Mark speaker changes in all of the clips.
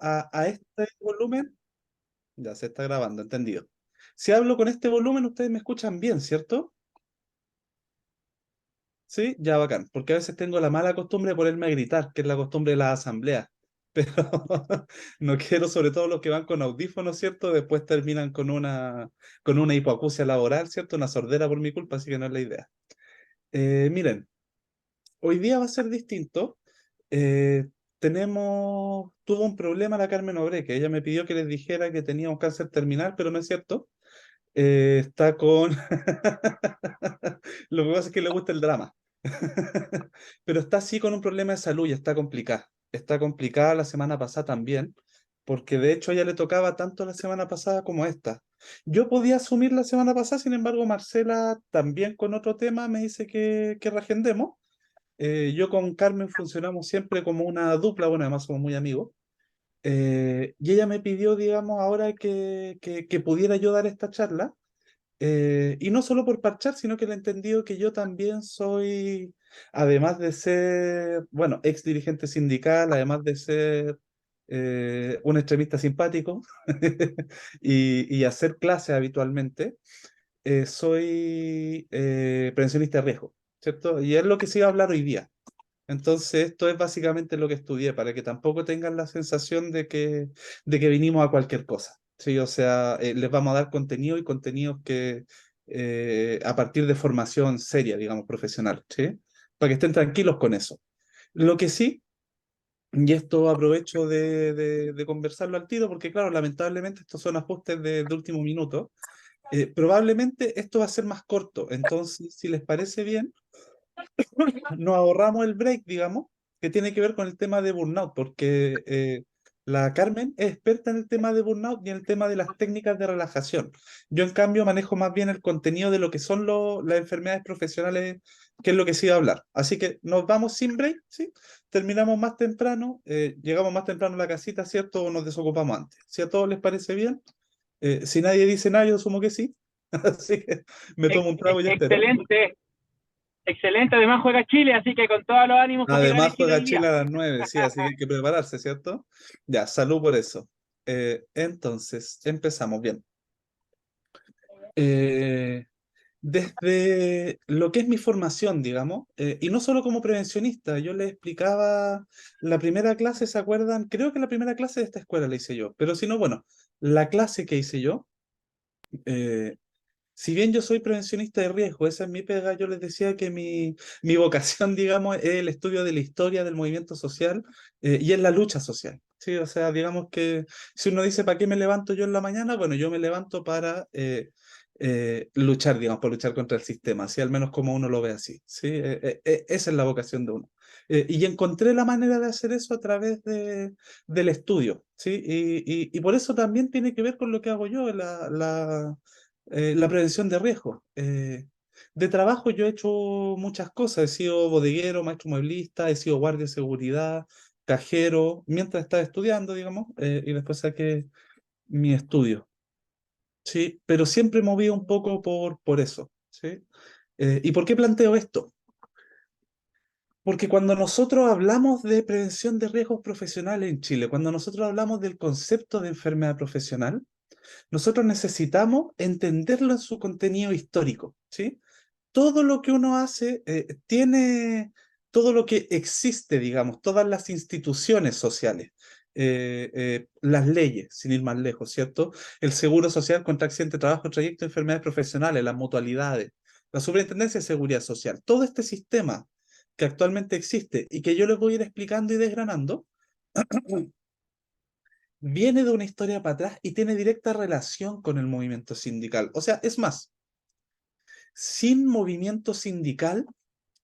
Speaker 1: a este volumen, ya se está grabando, entendido. Si hablo con este volumen, ustedes me escuchan bien, ¿cierto? Sí, ya bacán, porque a veces tengo la mala costumbre de ponerme a gritar, que es la costumbre de la asamblea. Pero no quiero, sobre todo los que van con audífonos, ¿cierto? Después terminan con una hipoacusia laboral, ¿cierto? Una sordera por mi culpa, así que no es la idea. Miren, hoy día va a ser distinto. Eh, tuvo un problema la Carmen Obre, que ella me pidió que les dijera que tenía un cáncer terminal, pero no es cierto. Está con... Lo que pasa es que le gusta el drama. Pero está así con un problema de salud y está complicada. Está complicada la semana pasada también, porque de hecho a ella le tocaba tanto la semana pasada como esta. Yo podía asumir la semana pasada, sin embargo, Marcela también con otro tema me dice que reagendemos. Yo con Carmen funcionamos siempre como una dupla, bueno, además somos muy amigos. Y ella me pidió, digamos, ahora que pudiera yo dar esta charla. Y no solo por parchar, sino que le he entendido que yo también soy, además de ser, bueno, ex dirigente sindical, además de ser un extremista simpático y hacer clases habitualmente, soy prevencionista de riesgo, ¿cierto? Y es lo que se iba a hablar hoy día. Entonces, esto es básicamente lo que estudié, para que tampoco tengan la sensación de que vinimos a cualquier cosa. Sí, o sea, les vamos a dar contenido y contenidos que a partir de formación seria, digamos, profesional, ¿sí? Para que estén tranquilos con eso. Lo que sí, y esto aprovecho de conversarlo al tiro, porque claro, lamentablemente estos son ajustes de último minuto. Probablemente esto va a ser más corto, entonces, si les parece bien nos ahorramos el break, digamos, que tiene que ver con el tema de burnout, porque la Carmen es experta en el tema de burnout y en el tema de las técnicas de relajación. Yo, en cambio, manejo más bien el contenido de lo que son las enfermedades profesionales, que es lo que se iba a hablar. Así que nos vamos sin break, ¿sí? Terminamos más temprano, llegamos más temprano a la casita, ¿cierto? O nos desocupamos antes. Si a todos les parece bien, si nadie dice nada, yo asumo que sí. Así que me tomo un trago y entero.
Speaker 2: Excelente, excelente. Además juega Chile, así que con todos los ánimos para que gane
Speaker 1: Además
Speaker 2: Chile hoy
Speaker 1: juega
Speaker 2: día.
Speaker 1: Chile a las 9, sí, así que hay que prepararse, ¿cierto? Ya, salud por eso. Entonces, empezamos bien. Eh, Desde lo que es mi formación, digamos, y no solo como prevencionista, yo les explicaba la primera clase, ¿se acuerdan? Creo que la primera clase de esta escuela la hice yo, pero si no, bueno, la clase que hice yo, eh, si bien yo soy prevencionista de riesgo, esa es mi pega, yo les decía que mi vocación, digamos, es el estudio de la historia del movimiento social y es la lucha social. Sí, o sea, digamos que si uno dice, ¿para qué me levanto yo en la mañana? Bueno, yo me levanto para luchar, digamos, por luchar contra el sistema, así al menos como uno lo ve así. ¿Sí? Esa es la vocación de uno. Y encontré la manera de hacer eso a través del estudio. ¿Sí? Y por eso también tiene que ver con lo que hago yo, la prevención de riesgo. De trabajo yo he hecho muchas cosas. He sido bodeguero, maestro mueblista, he sido guardia de seguridad, cajero, mientras estaba estudiando, digamos, y después saqué mi estudio. Sí, pero siempre moví un poco por eso. ¿Sí? ¿Y por qué planteo esto? Porque cuando nosotros hablamos de prevención de riesgos profesionales en Chile, cuando nosotros hablamos del concepto de enfermedad profesional, nosotros necesitamos entenderlo en su contenido histórico, ¿sí? Todo lo que uno hace tiene, todo lo que existe, digamos, todas las instituciones sociales, las leyes, sin ir más lejos, ¿cierto? El seguro social contra accidente de trabajo, trayecto de enfermedades profesionales, las mutualidades, la superintendencia de seguridad social, todo este sistema que actualmente existe y que yo les voy a ir explicando y desgranando, viene de una historia para atrás y tiene directa relación con el movimiento sindical. O sea, es más, sin movimiento sindical,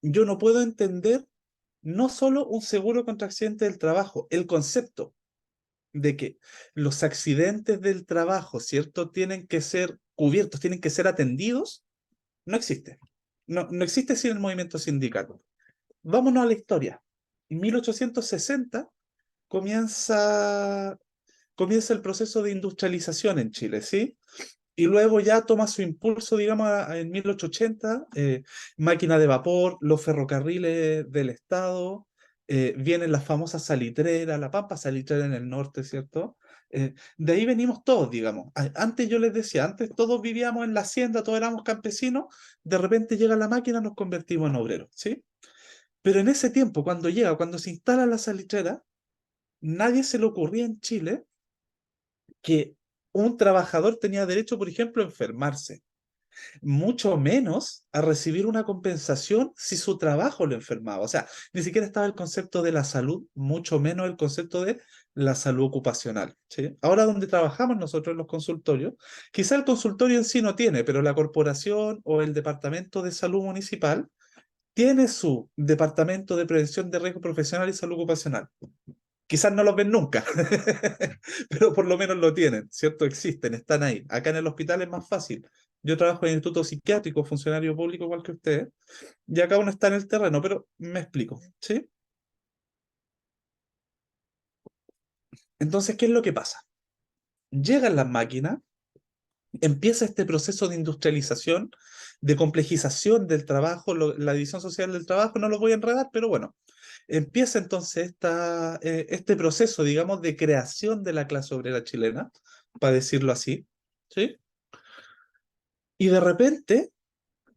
Speaker 1: yo no puedo entender no solo un seguro contra accidente del trabajo, el concepto de que los accidentes del trabajo, ¿cierto?, tienen que ser cubiertos, tienen que ser atendidos, no existe. No existe sin el movimiento sindical. Vámonos a la historia. En 1860 comienza, comienza el proceso de industrialización en Chile, ¿sí? Y luego ya toma su impulso, digamos, en 1880, máquina de vapor, los ferrocarriles del Estado. vienen las famosas salitreras, la pampa salitrera en el norte, ¿cierto? De ahí venimos todos, digamos. Antes yo les decía, antes todos vivíamos en la hacienda, todos éramos campesinos, de repente llega la máquina, nos convertimos en obreros, ¿sí? Pero en ese tiempo, cuando llega, cuando se instala la salitrera, nadie se le ocurría en Chile que un trabajador tenía derecho, por ejemplo, a enfermarse, mucho menos a recibir una compensación si su trabajo lo enfermaba. O sea, ni siquiera estaba el concepto de la salud, mucho menos el concepto de la salud ocupacional. ¿Sí? Ahora donde trabajamos nosotros en los consultorios, quizá el consultorio en sí no tiene, pero la corporación o el departamento de salud municipal tiene su departamento de prevención de riesgo profesional y salud ocupacional. Quizás no los ven nunca, pero por lo menos lo tienen, ¿cierto? Existen, están ahí. Acá en el hospital es más fácil. Yo trabajo en el instituto psiquiátrico, funcionario público igual que ustedes, y acá uno está en el terreno, pero me explico, ¿sí? Entonces, ¿qué es lo que pasa? Llegan las máquinas, empieza este proceso de industrialización, de complejización del trabajo, la división social del trabajo, no lo voy a enredar, pero bueno, empieza entonces este proceso, digamos, de creación de la clase obrera chilena, para decirlo así, ¿sí? Y de repente,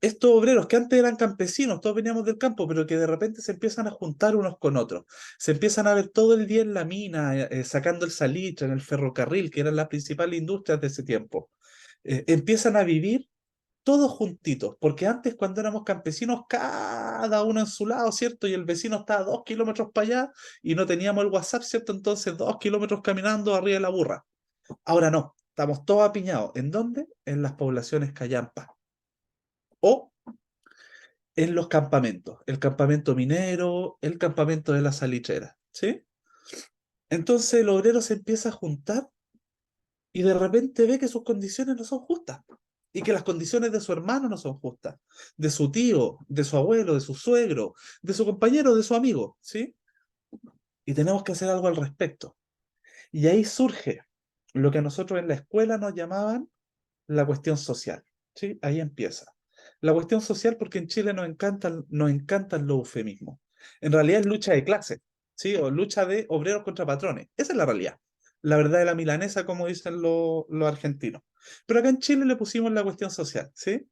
Speaker 1: estos obreros que antes eran campesinos, todos veníamos del campo, pero que de repente se empiezan a juntar unos con otros, se empiezan a ver todo el día en la mina, sacando el salitre, en el ferrocarril, que eran las principales industrias de ese tiempo. Empiezan a vivir todos juntitos, porque antes cuando éramos campesinos, cada uno en su lado, ¿cierto? Y el vecino estaba 2 kilómetros para allá y no teníamos el WhatsApp, ¿cierto? Entonces 2 kilómetros caminando arriba de la burra. Ahora no, estamos todos apiñados. ¿En dónde? En las poblaciones callampas o en los campamentos, el campamento minero, el campamento de la salitrera, ¿sí? Entonces el obrero se empieza a juntar y de repente ve que sus condiciones no son justas y que las condiciones de su hermano no son justas, de su tío, de su abuelo, de su suegro, de su compañero, de su amigo, ¿sí? Y tenemos que hacer algo al respecto. Y ahí surge lo que a nosotros en la escuela nos llamaban la cuestión social, ¿sí? Ahí empieza. La cuestión social porque en Chile nos encantan los eufemismos. En realidad es lucha de clases, ¿sí? O lucha de obreros contra patrones. Esa es la realidad. La verdad de la milanesa, como dicen los argentinos. Pero acá en Chile le pusimos la cuestión social, ¿sí?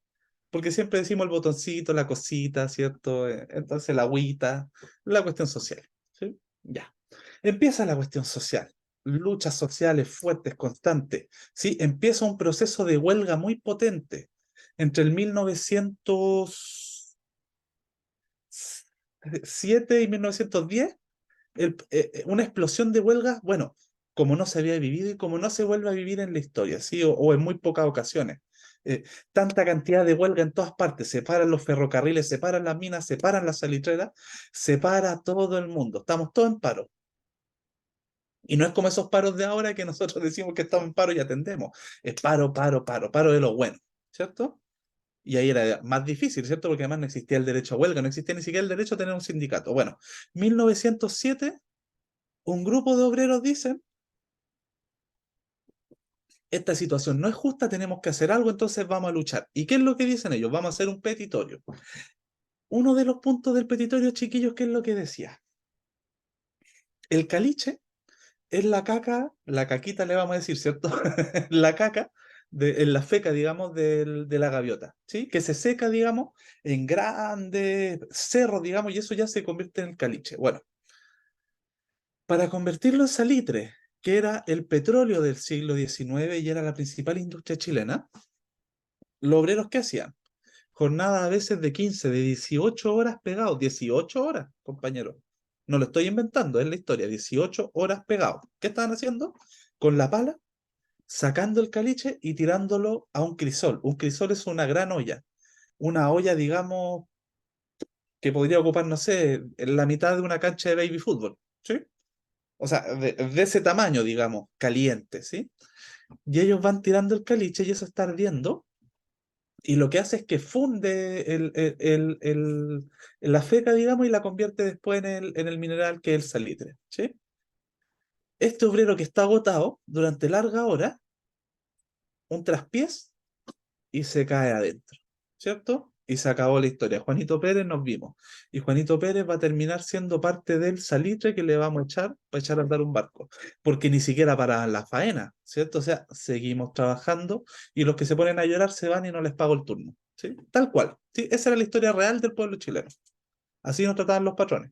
Speaker 1: Porque siempre decimos el botoncito, la cosita, ¿cierto? Entonces la agüita, la cuestión social, ¿sí? Ya. Empieza la cuestión social. Luchas sociales fuertes, constantes, ¿sí? Empieza un proceso de huelga muy potente. Entre el 1907 y 1910, una explosión de huelgas, bueno, como no se había vivido y como no se vuelve a vivir en la historia, ¿sí? O en muy pocas ocasiones. Tanta cantidad de huelga en todas partes, se paran los ferrocarriles, se paran las minas, se paran las salitreras, se para todo el mundo, estamos todos en paro. Y no es como esos paros de ahora que nosotros decimos que estamos en paro y atendemos. Es paro, paro, paro, paro de lo bueno, ¿cierto? Y ahí era más difícil, ¿cierto? Porque además no existía el derecho a huelga, no existía ni siquiera el derecho a tener un sindicato. Bueno, 1907, un grupo de obreros dicen, esta situación no es justa, tenemos que hacer algo, entonces vamos a luchar. ¿Y qué es lo que dicen ellos? Vamos a hacer un petitorio. Uno de los puntos del petitorio, chiquillos, ¿qué es lo que decía? El caliche es la caca, la caquita le vamos a decir, ¿cierto? La caca, en la feca, digamos, de la gaviota, ¿sí? Que se seca, digamos, en grandes cerros, digamos, y eso ya se convierte en el caliche. Bueno, para convertirlo en salitre, que era el petróleo del siglo XIX y era la principal industria chilena, los obreros, ¿qué hacían? Jornadas a veces de 15, de 18 horas pegados, 18 horas, compañero. No lo estoy inventando, es la historia, 18 horas pegados. ¿Qué estaban haciendo? Con la pala sacando el caliche y tirándolo a un crisol. Un crisol es una gran olla, una olla, digamos, que podría ocupar, no sé, en la mitad de una cancha de baby fútbol, ¿sí? O sea, de ese tamaño, digamos, caliente, ¿sí? Y ellos van tirando el caliche y eso está ardiendo, y lo que hace es que funde la feca, digamos, y la convierte después en el mineral que es el salitre, ¿sí? Este obrero que está agotado durante larga hora, un traspiés y se cae adentro, ¿cierto? y se acabó la historia. Juanito Pérez nos vimos. Y Juanito Pérez va a terminar siendo parte del salitre que le vamos a echar para echar a andar un barco. Porque ni siquiera para la faena, ¿cierto? O sea, seguimos trabajando y los que se ponen a llorar se van y no les pago el turno. ¿Sí? Tal cual. ¿Sí? Esa era la historia real del pueblo chileno. Así nos trataban los patrones.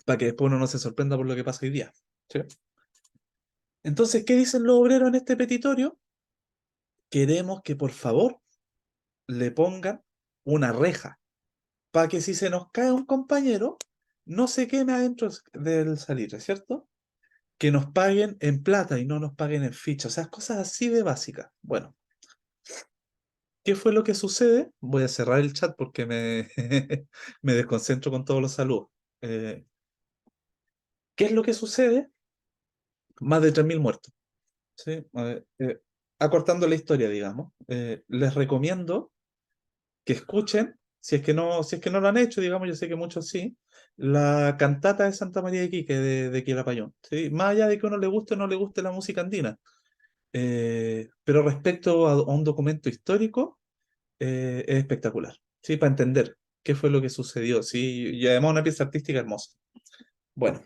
Speaker 1: Para que después uno no se sorprenda por lo que pasa hoy día. ¿Sí? Entonces, ¿qué dicen los obreros en este petitorio? Queremos que por favor le pongan una reja para que si se nos cae un compañero, no se queme adentro del salitre, ¿cierto? Que nos paguen en plata y no nos paguen en ficha, o sea, cosas así de básicas. Bueno, ¿qué fue lo que sucede? Voy a cerrar el chat porque me desconcentro con todos los saludos. Eh, ¿Qué es lo que sucede? Más de 3.000 muertos, ¿sí? Acortando la historia, digamos, les recomiendo que escuchen, si es que no lo han hecho, digamos, yo sé que muchos sí, la cantata de Santa María de Iquique de Quilapayún, ¿sí? Más allá de que a uno le guste o no le guste la música andina. Pero respecto a un documento histórico, es espectacular, ¿sí? Para entender qué fue lo que sucedió, ¿sí? Y además una pieza artística hermosa. Bueno,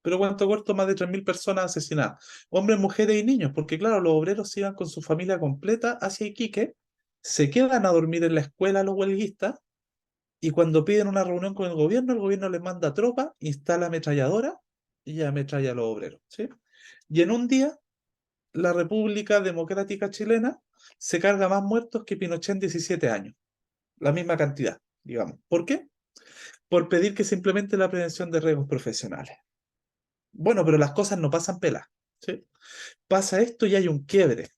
Speaker 1: pero cuento corto, más de 3.000 personas asesinadas, hombres, mujeres y niños, porque claro, los obreros se iban con su familia completa hacia Iquique, se quedan a dormir en la escuela los huelguistas, y cuando piden una reunión con el gobierno les manda tropa, instala ametralladora y ametralla a los obreros, ¿sí? Y en un día, la República Democrática Chilena se carga más muertos que Pinochet en 17 años. La misma cantidad, digamos. ¿Por qué? Por pedir que se implemente la prevención de riesgos profesionales. Bueno, pero las cosas no pasan pelas, ¿sí? Pasa esto y hay un quiebre.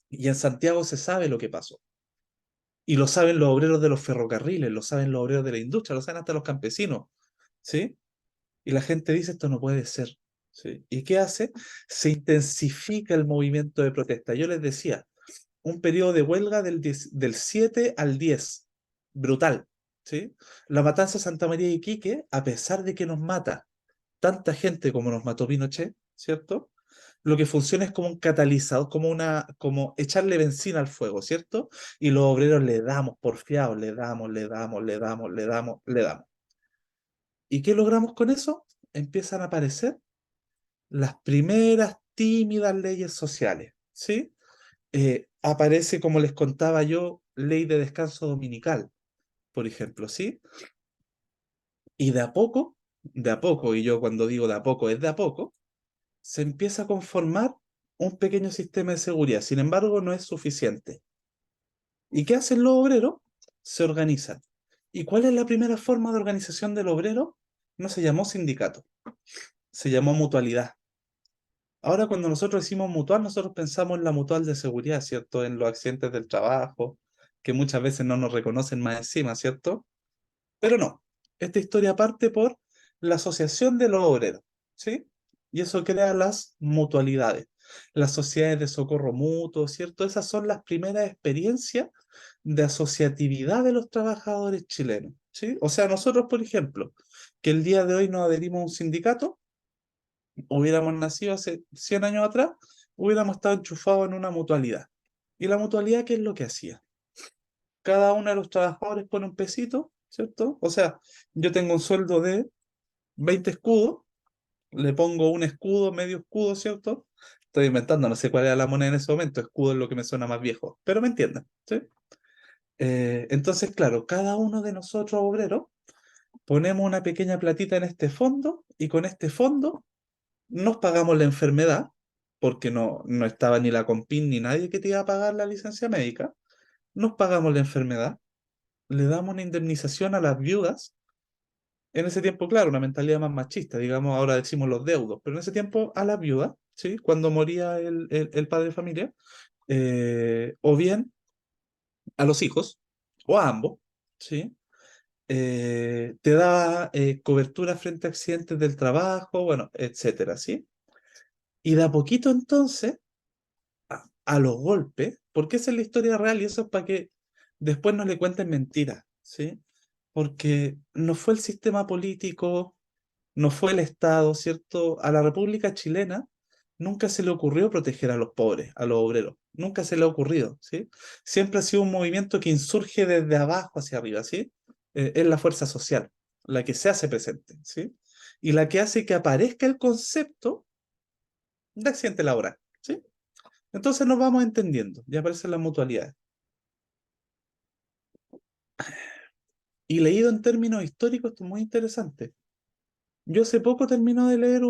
Speaker 1: Y en Santiago se sabe lo que pasó. Y lo saben los obreros de los ferrocarriles, lo saben los obreros de la industria, lo saben hasta los campesinos, ¿sí? Y la gente dice, esto no puede ser. ¿Sí? ¿Y qué hace? Se intensifica el movimiento de protesta. Yo les decía, un periodo de huelga del 7 al 10. Brutal. ¿Sí? La matanza de Santa María de Iquique, a pesar de que nos mata tanta gente como nos mató Pinochet, ¿cierto? Lo que funciona es como un catalizador, como echarle benzina al fuego, ¿cierto? Y los obreros le damos porfiados, le damos, le damos, le damos, le damos, le damos. ¿Y qué logramos con eso? Empiezan a aparecer las primeras tímidas leyes sociales, ¿sí? Aparece, como les contaba yo, ley de descanso dominical, por ejemplo, ¿sí? Y de a poco, y yo cuando digo de a poco es de a poco, se empieza a conformar un pequeño sistema de seguridad. Sin embargo, no es suficiente. ¿Y qué hacen los obreros? Se organizan. ¿Y cuál es la primera forma de organización del obrero? No se llamó sindicato, se llamó mutualidad. Ahora, cuando nosotros decimos mutual, nosotros pensamos en la mutual de seguridad, ¿cierto? En los accidentes del trabajo, que muchas veces no nos reconocen más encima, ¿cierto? Pero no, esta historia parte por la Asociación de los Obreros, ¿sí? Y eso crea las mutualidades, las sociedades de socorro mutuo, ¿cierto? Esas son las primeras experiencias de asociatividad de los trabajadores chilenos, ¿sí? O sea, nosotros, por ejemplo, que el día de hoy nos adherimos a un sindicato, hubiéramos nacido hace 100 años atrás, hubiéramos estado enchufados en una mutualidad. ¿Y la mutualidad qué es lo que hacía? Cada uno de los trabajadores pone un pesito, ¿cierto? O sea, yo tengo un sueldo de 20 escudos, le pongo un escudo, medio escudo, ¿cierto? Estoy inventando, no sé cuál era la moneda en ese momento, escudo es lo que me suena más viejo, pero me entienden, ¿sí? Entonces, claro, cada uno de nosotros, obreros, ponemos una pequeña platita en este fondo y con este fondo nos pagamos la enfermedad, porque no estaba ni la Compin ni nadie que te iba a pagar la licencia médica, nos pagamos la enfermedad, le damos una indemnización a las viudas. En ese tiempo, claro, una mentalidad más machista, digamos, ahora decimos los deudos, pero en ese tiempo a las viudas, ¿sí? Cuando moría el padre de familia, o bien a los hijos, o a ambos, ¿sí? Te da cobertura frente a accidentes del trabajo, bueno, etcétera, ¿sí? Y de a poquito entonces, a los golpes, porque esa es la historia real y eso es para que después no le cuenten mentiras, ¿sí? Porque no fue el sistema político, no fue el Estado, ¿cierto? A la República Chilena nunca se le ocurrió proteger a los pobres, a los obreros. Nunca se le ha ocurrido, ¿sí? Siempre ha sido un movimiento que insurge desde abajo hacia arriba, ¿sí? Es la fuerza social, la que se hace presente, ¿sí? Y la que hace que aparezca el concepto de accidente laboral, ¿sí? Entonces nos vamos entendiendo, ya aparecen las mutualidades. Y leído en términos históricos, esto es muy interesante. Yo hace poco terminé de leer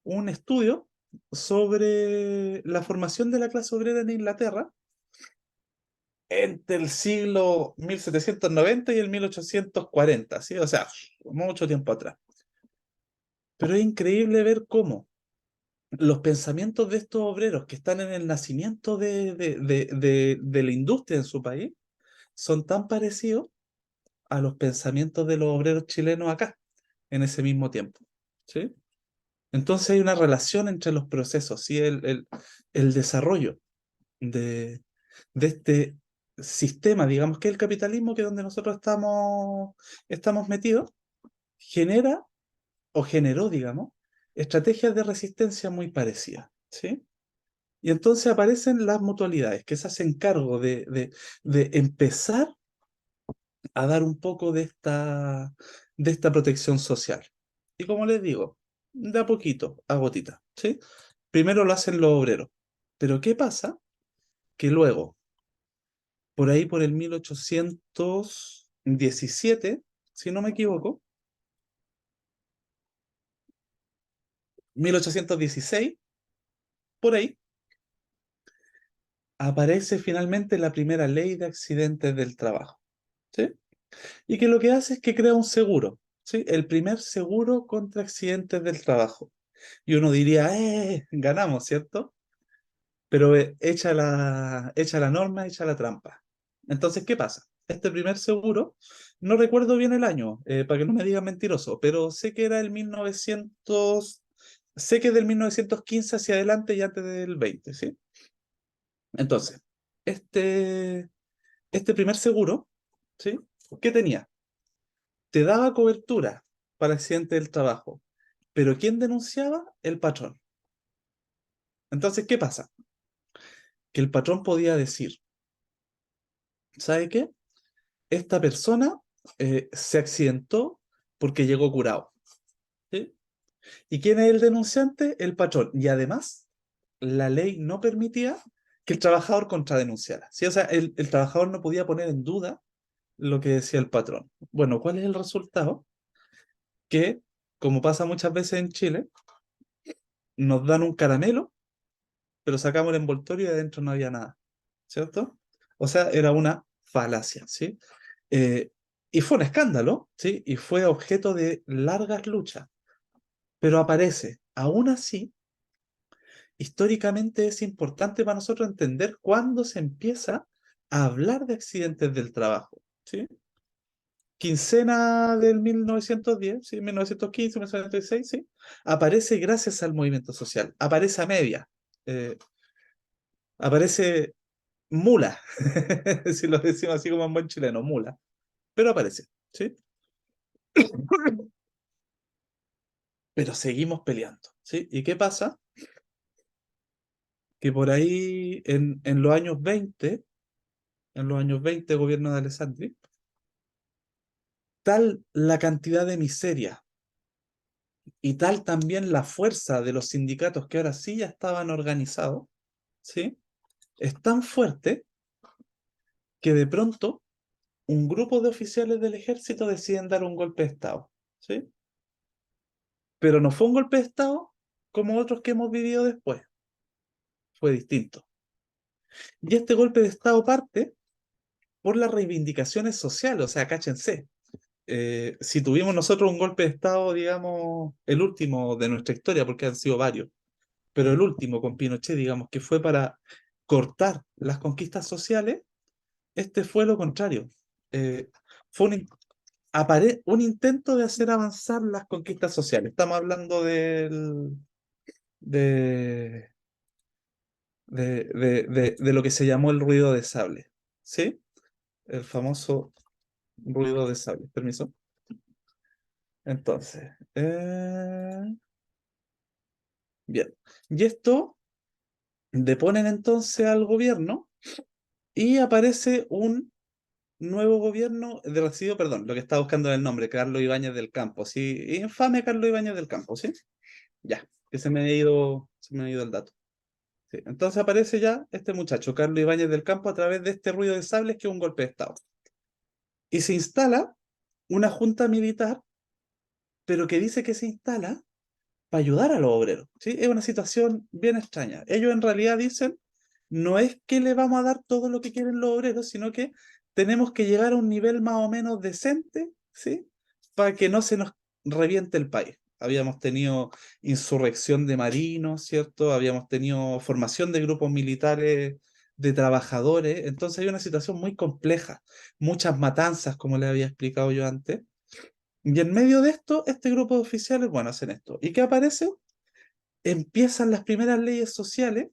Speaker 1: un estudio sobre la formación de la clase obrera en Inglaterra entre el siglo 1790 y el 1840, ¿sí? O sea, mucho tiempo atrás. Pero es increíble ver cómo los pensamientos de estos obreros que están en el nacimiento de la industria en su país son tan parecidos a los pensamientos de los obreros chilenos acá, en ese mismo tiempo, ¿sí? Entonces hay una relación entre los procesos, ¿sí? El desarrollo de este sistema, digamos que el capitalismo, que es donde nosotros estamos metidos, genera o generó, digamos, estrategias de resistencia muy parecidas, ¿sí? Y entonces aparecen las mutualidades que se hacen cargo de empezar a dar un poco de esta protección social. Y como les digo, de a poquito, a gotita, ¿sí? Primero lo hacen los obreros. Pero ¿qué pasa? Que luego, por ahí por el 1817, si no me equivoco, 1816, por ahí, aparece finalmente la primera ley de accidentes del trabajo, ¿sí? Y que lo que hace es que crea un seguro, ¿sí? El primer seguro contra accidentes del trabajo. Y uno diría, ganamos, ¿cierto? Pero echa la norma, echa la trampa. Entonces, ¿qué pasa? Este primer seguro, no recuerdo bien el año, para que no me digan mentiroso, pero sé que era el 1900, sé que es del 1915 hacia adelante y antes del 20, ¿sí? Entonces, este, este primer seguro, ¿sí? ¿Qué tenía? Te daba cobertura para accidentes del trabajo, pero ¿quién denunciaba? El patrón. Entonces, ¿qué pasa? Que el patrón podía decir, ¿sabe qué? Esta persona se accidentó porque llegó curado, ¿sí? ¿Y quién es el denunciante? El patrón. Y además, la ley no permitía que el trabajador contradenunciara, ¿sí? O sea, el trabajador no podía poner en duda lo que decía el patrón. Bueno, ¿cuál es el resultado? Que, como pasa muchas veces en Chile, nos dan un caramelo, pero sacamos el envoltorio y adentro no había nada, ¿cierto? O sea, era una falacia, ¿sí? Eh, y fue un escándalo, ¿sí? Y fue objeto de largas luchas, pero aparece. Aún así, históricamente es importante para nosotros entender cuándo se empieza a hablar de accidentes del trabajo, ¿sí? Quincena del 1910, ¿sí? 1915, 1916, ¿sí? Aparece gracias al movimiento social, aparece a media, eh, aparece mula, si lo decimos así como en buen chileno, mula, pero aparece, ¿sí? Pero seguimos peleando, ¿sí? ¿Y qué pasa? Que por ahí en los años 20, gobierno de Alessandri, tal la cantidad de miseria y tal también la fuerza de los sindicatos que ahora sí ya estaban organizados, ¿sí? Es tan fuerte que de pronto un grupo de oficiales del ejército deciden dar un golpe de Estado, ¿sí? Pero no fue un golpe de Estado como otros que hemos vivido después, fue distinto. Y este golpe de Estado parte por las reivindicaciones sociales, o sea, cáchense. Si tuvimos nosotros un golpe de Estado, digamos, el último de nuestra historia, porque han sido varios, pero el último con Pinochet, digamos, que fue para cortar las conquistas sociales, este fue lo contrario. Eh, fue un intento de hacer avanzar las conquistas sociales. Estamos hablando de, de lo que se llamó el ruido de sable, ¿sí? El famoso ruido de sable. Permiso. Entonces, Bien. Y esto deponen entonces al gobierno y aparece un nuevo gobierno de residuo, perdón, lo que estaba buscando en el nombre, Carlos Ibáñez del Campo, ¿sí? Infame Carlos Ibáñez del Campo, ¿sí? Ya, que se me ha ido el dato. Sí. Entonces aparece ya este muchacho, Carlos Ibáñez del Campo, a través de este ruido de sables que es un golpe de Estado. Y se instala una junta militar, pero que dice que se instala para ayudar a los obreros, ¿sí? Es una situación bien extraña. Ellos en realidad dicen, no es que le vamos a dar todo lo que quieren los obreros, sino que tenemos que llegar a un nivel más o menos decente, ¿sí? Para que no se nos reviente el país. Habíamos tenido insurrección de marinos, ¿cierto? Habíamos tenido formación de grupos militares de trabajadores. Entonces hay una situación muy compleja, muchas matanzas, como les había explicado yo antes. Y en medio de esto, este grupo de oficiales, bueno, hacen esto. ¿Y qué aparece? Empiezan las primeras leyes sociales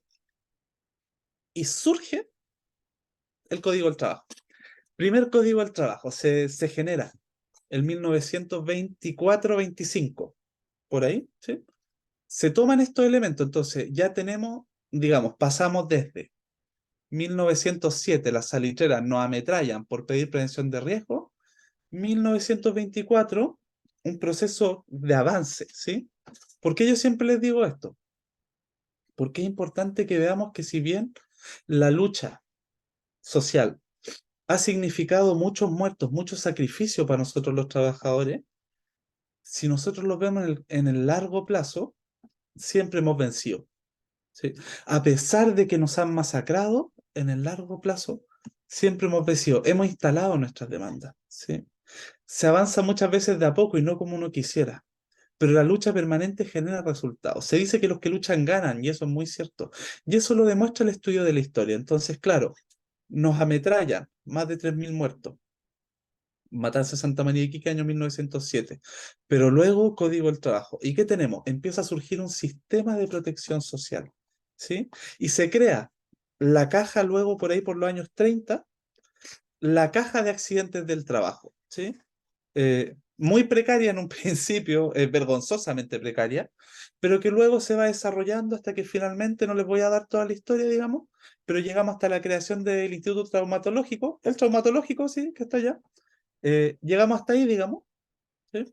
Speaker 1: y surge el Código del Trabajo. Primer Código del Trabajo se genera en 1924-25, por ahí, ¿sí? Se toman estos elementos, entonces ya tenemos, digamos, pasamos desde 1907, las salitreras nos ametrallan por pedir prevención de riesgo, 1924, un proceso de avance, ¿sí? ¿Por qué yo siempre les digo esto? Porque es importante que veamos que si bien la lucha social ha significado muchos muertos, mucho sacrificio para nosotros los trabajadores, si nosotros lo vemos en el largo plazo, siempre hemos vencido, ¿sí? A pesar de que nos han masacrado, en el largo plazo, siempre hemos vencido, hemos instalado nuestras demandas, ¿sí? Se avanza muchas veces de a poco y no como uno quisiera, pero la lucha permanente genera resultados. Se dice que los que luchan ganan, y eso es muy cierto. Y eso lo demuestra el estudio de la historia. Entonces, claro, nos ametrallan más de 3.000 muertos. Matanza de Santa María de Iquique, año 1907. Pero luego Código del Trabajo. ¿Y qué tenemos? Empieza a surgir un sistema de protección social, ¿sí? Y se crea la caja luego por ahí por los años 30, la caja de accidentes del trabajo, ¿sí? Muy precaria en un principio, vergonzosamente precaria, pero que luego se va desarrollando hasta que finalmente, no les voy a dar toda la historia, digamos, pero llegamos hasta la creación del Instituto Traumatológico, el traumatológico, sí, que está allá. Llegamos hasta ahí, digamos, ¿sí?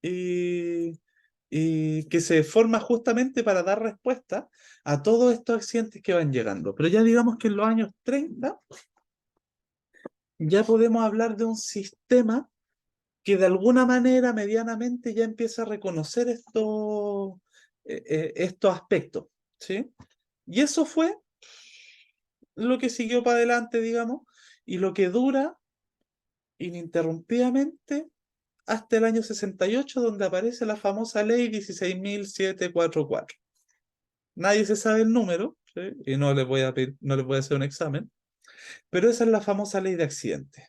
Speaker 1: Y, y que se forma justamente para dar respuesta a todos estos accidentes que van llegando. Pero ya digamos que en los años 30 ya podemos hablar de un sistema que de alguna manera medianamente ya empieza a reconocer estos aspectos, ¿sí? Y eso fue lo que siguió para adelante, digamos, y lo que dura ininterrumpidamente hasta el año 68, donde aparece la famosa ley 16.744. Nadie se sabe el número, ¿sí? Y no les voy a hacer un examen, pero esa es la famosa ley de accidentes.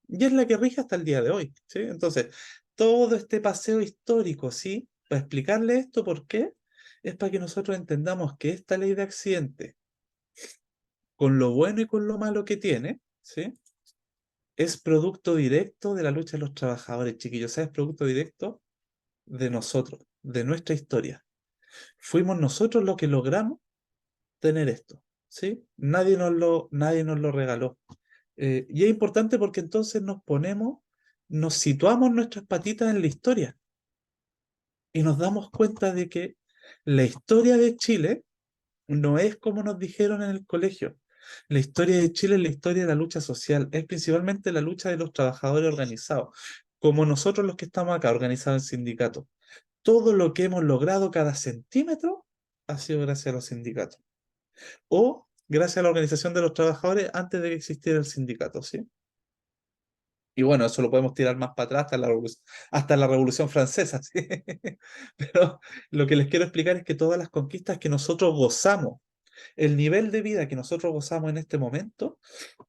Speaker 1: Y es la que rige hasta el día de hoy, ¿sí? Entonces, todo este paseo histórico, ¿sí? Para explicarle esto, ¿por qué? Es para que nosotros entendamos que esta ley de accidentes, con lo bueno y con lo malo que tiene, ¿sí? Es producto directo de la lucha de los trabajadores, chiquillos, ¿sabes? Producto directo de nosotros, de nuestra historia. Fuimos nosotros los que logramos tener esto, ¿sí? Nadie nos lo regaló. Y es importante porque entonces nos situamos nuestras patitas en la historia y nos damos cuenta de que la historia de Chile no es como nos dijeron en el colegio. La historia de Chile es la historia de la lucha social, es principalmente la lucha de los trabajadores organizados, como nosotros los que estamos acá organizados en sindicatos. Todo lo que hemos logrado cada centímetro ha sido gracias a los sindicatos o gracias a la organización de los trabajadores antes de que existiera el sindicato, ¿sí? Y bueno, eso lo podemos tirar más para atrás hasta la Revolución Francesa, ¿sí? Pero lo que les quiero explicar es que todas las conquistas que nosotros gozamos, el nivel de vida que nosotros gozamos en este momento,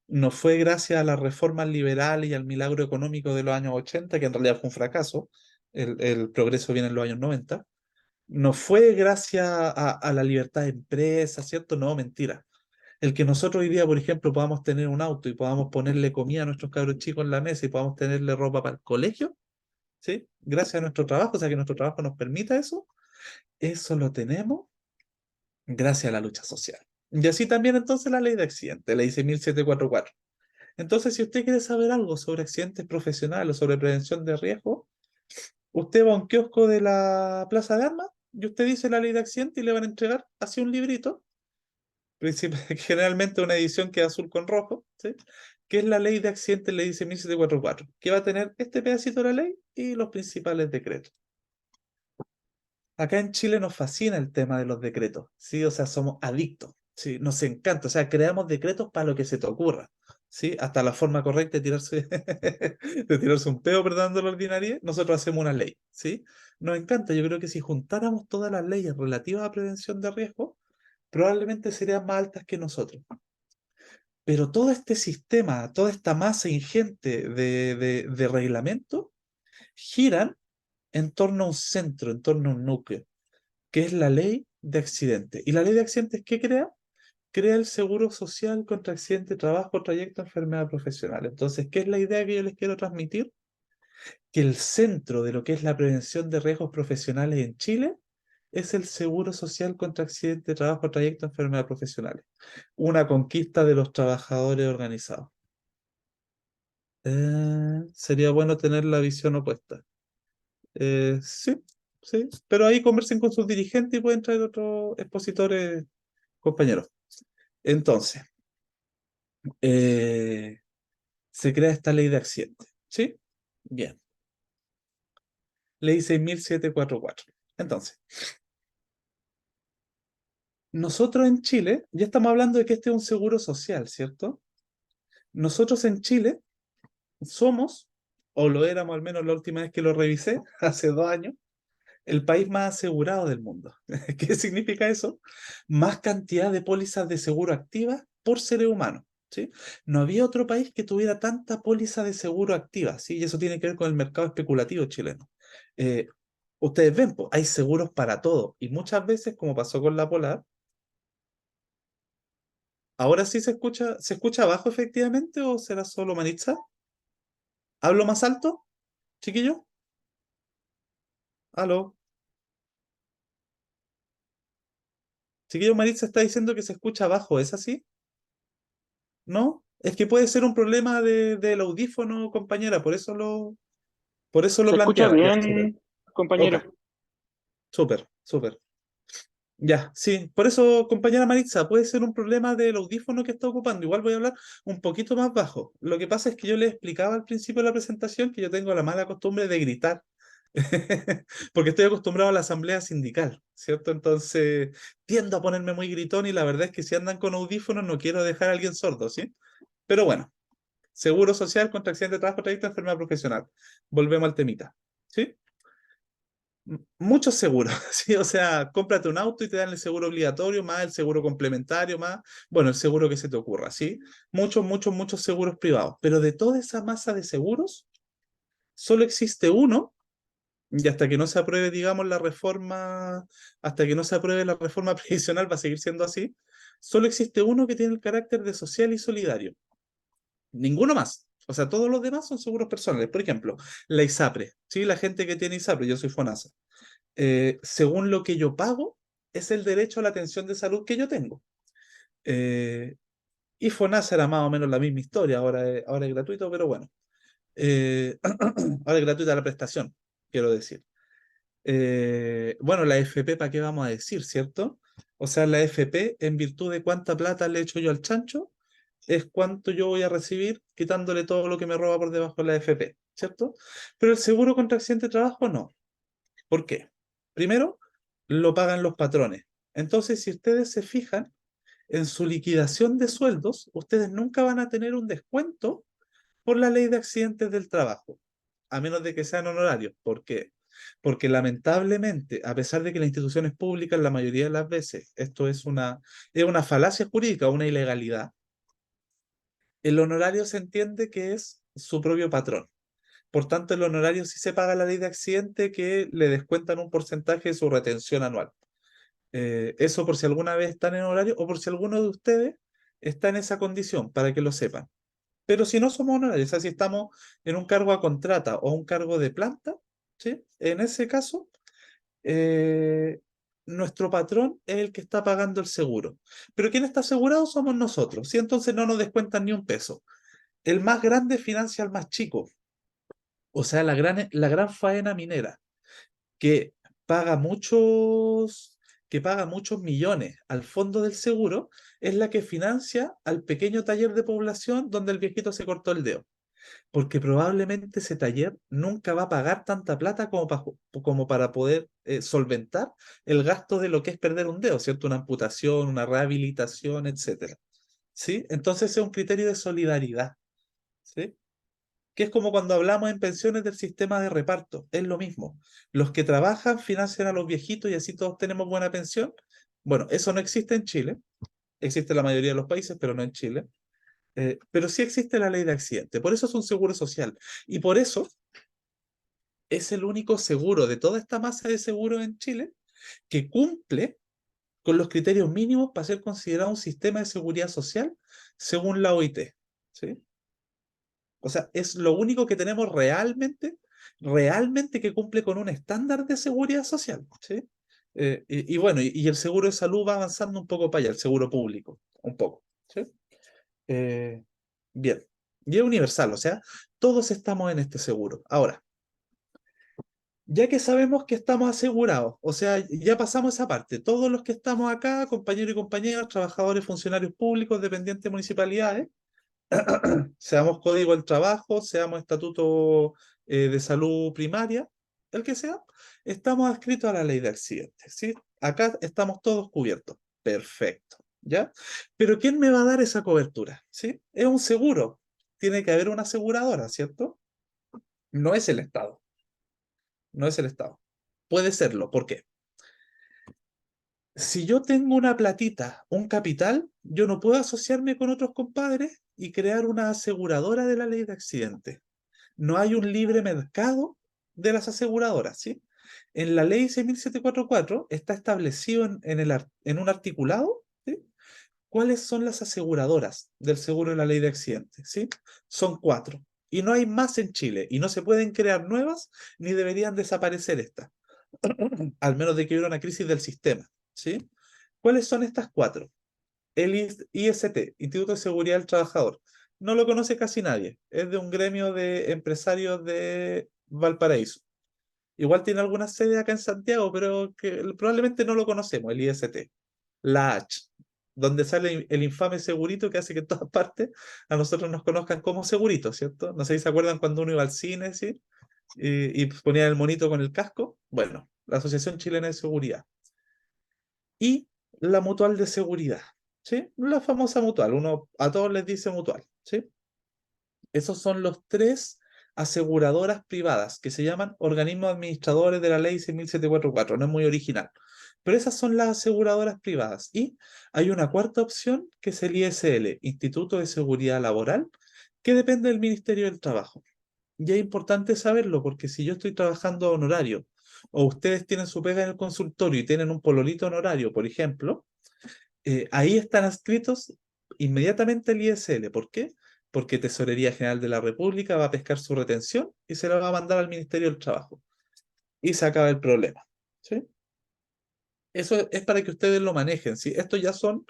Speaker 1: no fue gracias a las reformas liberales y al milagro económico de los años 80, que en realidad fue un fracaso. El progreso viene en los años 90. No fue gracias a la libertad de empresa, ¿cierto? No, mentira. El que nosotros hoy día, por ejemplo, podamos tener un auto y podamos ponerle comida a nuestros cabros chicos en la mesa y podamos tenerle ropa para el colegio, ¿sí? Gracias a nuestro trabajo, o sea, que nuestro trabajo nos permita eso, eso lo tenemos gracias a la lucha social. Y así también entonces la ley de accidentes, ley 6.744. Entonces, si usted quiere saber algo sobre accidentes profesionales o sobre prevención de riesgo, usted va a un kiosco de la Plaza de Armas y usted dice la ley de accidentes y le van a entregar así un librito, generalmente una edición que es azul con rojo, ¿sí? Que es la ley de accidentes, ley 16744, que va a tener este pedacito de la ley y los principales decretos. Acá en Chile nos fascina el tema de los decretos, ¿sí? O sea, somos adictos, ¿sí? Nos encanta, o sea, creamos decretos para lo que se te ocurra, ¿sí? Hasta la forma correcta de tirarse, de tirarse un peo, perdón, la ordinaria, nosotros hacemos una ley, ¿sí? Nos encanta, yo creo que si juntáramos todas las leyes relativas a prevención de riesgo, probablemente serían más altas que nosotros. Pero todo este sistema, toda esta masa ingente de reglamentos, giran en torno a un centro, en torno a un núcleo, que es la ley de accidentes. ¿Y la ley de accidentes qué crea? Crea el seguro social contra accidente, trabajo, trayecto, enfermedad profesional. Entonces, ¿qué es la idea que yo les quiero transmitir? Que el centro de lo que es la prevención de riesgos profesionales en Chile es el seguro social contra accidente, trabajo, trayecto, enfermedad profesionales. Una conquista de los trabajadores organizados. Sería bueno tener la visión opuesta. Sí, sí, pero ahí conversen con sus dirigentes y pueden traer otros expositores, compañeros. Entonces, eh, se crea esta ley de accidentes. ¿Sí? Bien. Ley 6.744. Entonces, nosotros en Chile, ya estamos hablando de que este es un seguro social, ¿cierto? Nosotros en Chile somos, o lo éramos al menos la última vez que lo revisé, hace 2 años, el país más asegurado del mundo. ¿Qué significa eso? Más cantidad de pólizas de seguro activas por ser humano. ¿Sí? No había otro país que tuviera tanta póliza de seguro activa, ¿sí? Y eso tiene que ver con el mercado especulativo chileno. Eh, Ustedes ven, po, hay seguros para todo. Y muchas veces, como pasó con la Polar, ahora sí se escucha abajo efectivamente o será solo Manitza? ¿Hablo más alto, chiquillo? ¿Aló? Chiquillo, Maritza está diciendo que se escucha abajo, ¿es así? ¿No? Es que puede ser un problema del audífono, compañera, por eso lo
Speaker 2: Se escucha
Speaker 1: planteaba. Ya, súper.
Speaker 2: bien,
Speaker 1: Ok,
Speaker 2: compañero.
Speaker 1: súper, súper. Ya, sí, por eso, compañera Maritza, puede ser un problema del audífono que está ocupando. Igual voy a hablar un poquito más bajo. Lo que pasa es que yo le explicaba al principio de la presentación que yo tengo la mala costumbre de gritar, porque estoy acostumbrado a la asamblea sindical, ¿cierto? Entonces, tiendo a ponerme muy gritón y la verdad es que si andan con audífonos no quiero dejar a alguien sordo, ¿sí? Pero bueno. Seguro social contra accidente de trabajo, trayecto, enfermedad profesional. Volvemos al temita. ¿Sí? Muchos seguros, ¿sí? O sea, cómprate un auto y te dan el seguro obligatorio, más el seguro complementario, más, bueno, el seguro que se te ocurra, ¿sí? Muchos, muchos, muchos seguros privados. Pero de toda esa masa de seguros, solo existe uno, y hasta que no se apruebe, digamos, la reforma, hasta que no se apruebe la reforma previsional, va a seguir siendo así, solo existe uno que tiene el carácter de social y solidario. Ninguno más. O sea, todos los demás son seguros personales. Por ejemplo, la ISAPRE, ¿sí? La gente que tiene ISAPRE, yo soy FONASA. Según lo que yo pago, es el derecho a la atención de salud que yo tengo. Eh, y FONASA era más o menos la misma historia, ahora es gratuito, pero bueno. Ahora es gratuita la prestación, quiero decir. Bueno, la FP, ¿para qué vamos a decir, cierto? O sea, la FP, en virtud de cuánta plata le echo yo al chancho, es cuánto yo voy a recibir quitándole todo lo que me roba por debajo de la FP, ¿cierto? Pero el seguro contra accidente de trabajo no. ¿Por qué? Primero, lo pagan los patrones. Entonces, si ustedes se fijan, en su liquidación de sueldos, ustedes nunca van a tener un descuento por la ley de accidentes del trabajo, a menos de que sean honorarios. ¿Por qué? Porque lamentablemente, a pesar de que las instituciones públicas, la mayoría de las veces, esto es una falacia jurídica, una ilegalidad, el honorario se entiende que es su propio patrón. Por tanto, el honorario sí se paga la ley de accidente que le descuentan un porcentaje de su retención anual. Eso por si alguna vez están en horario o por si alguno de ustedes está en esa condición, para que lo sepan. Pero si no somos honorarios, o sea, si estamos en un cargo a contrata o un cargo de planta, ¿sí? En ese caso, eh, nuestro patrón es el que está pagando el seguro. Pero quien está asegurado somos nosotros, ¿sí? Entonces no nos descuentan ni un peso. El más grande financia al más chico, o sea, la gran faena minera, que paga muchos, que paga muchos millones al fondo del seguro, es la que financia al pequeño taller de población donde el viejito se cortó el dedo. Porque probablemente ese taller nunca va a pagar tanta plata como para poder solventar el gasto de lo que es perder un dedo, ¿cierto? Una amputación, una rehabilitación, etcétera. ¿Sí? Entonces es un criterio de solidaridad, ¿sí? Que es como cuando hablamos en pensiones del sistema de reparto, es lo mismo. Los que trabajan financian a los viejitos y así todos tenemos buena pensión. Bueno, eso no existe en Chile, existe en la mayoría de los países, pero no en Chile. Pero sí existe la ley de accidente, por eso es un seguro social. Y por eso es el único seguro de toda esta masa de seguros en Chile que cumple con los criterios mínimos para ser considerado un sistema de seguridad social según la OIT. ¿Sí? O sea, es lo único que tenemos realmente que cumple con un estándar de seguridad social. ¿Sí? Y bueno, y el seguro de salud va avanzando un poco para allá, el seguro público, un poco. ¿Sí? Eh, bien, y es universal, o sea, todos estamos en este seguro. Ahora, ya que sabemos que estamos asegurados, o sea, ya pasamos esa parte, todos los que estamos acá, compañeros y compañeras, trabajadores, funcionarios públicos, dependientes de municipalidades, seamos código del trabajo, seamos estatuto de salud primaria, el que sea, estamos adscritos a la ley de accidentes, ¿sí? Acá estamos todos cubiertos. Perfecto, ¿ya? Pero ¿quién me va a dar esa cobertura? ¿Sí? Es un seguro. Tiene que haber una aseguradora, ¿cierto? No es el Estado, no es el Estado. Puede serlo, ¿por qué? Si yo tengo una platita, un capital, yo no puedo asociarme con otros compadres y crear una aseguradora de la ley de accidentes. No hay un libre mercado de las aseguradoras, ¿sí? En la ley 6744 está establecido en un articulado, ¿sí? ¿Cuáles son las aseguradoras del seguro de la ley de accidentes? ¿Sí? Son cuatro. Y no hay más en Chile. Y no se pueden crear nuevas ni deberían desaparecer estas. Al menos de que hubiera una crisis del sistema. ¿Sí? ¿Cuáles son estas cuatro? El IST, Instituto de Seguridad del Trabajador. No lo conoce casi nadie. Es de un gremio de empresarios de Valparaíso. Igual tiene alguna sede acá en Santiago, pero que probablemente no lo conocemos, el IST. La H, donde sale el infame segurito que hace que en todas partes a nosotros nos conozcan como segurito, ¿cierto? No sé si se acuerdan cuando uno iba al cine, ¿sí? Y ponía el monito con el casco. Bueno, la Asociación Chilena de Seguridad. Y la Mutual de Seguridad, ¿sí? La famosa Mutual, uno a todos les dice Mutual, ¿sí? Esos son los tres aseguradoras privadas que se llaman organismos administradores de la ley 6744. No es muy original. Pero esas son las aseguradoras privadas. Y hay una cuarta opción que es el ISL, Instituto de Seguridad Laboral, que depende del Ministerio del Trabajo. Y es importante saberlo porque si yo estoy trabajando a honorario o ustedes tienen su pega en el consultorio y tienen un pololito honorario, por ejemplo, ahí están adscritos inmediatamente el ISL. ¿Por qué? Porque Tesorería General de la República va a pescar su retención y se la va a mandar al Ministerio del Trabajo. Y se acaba el problema. ¿Sí? Eso es para que ustedes lo manejen. ¿Sí? Estos ya son,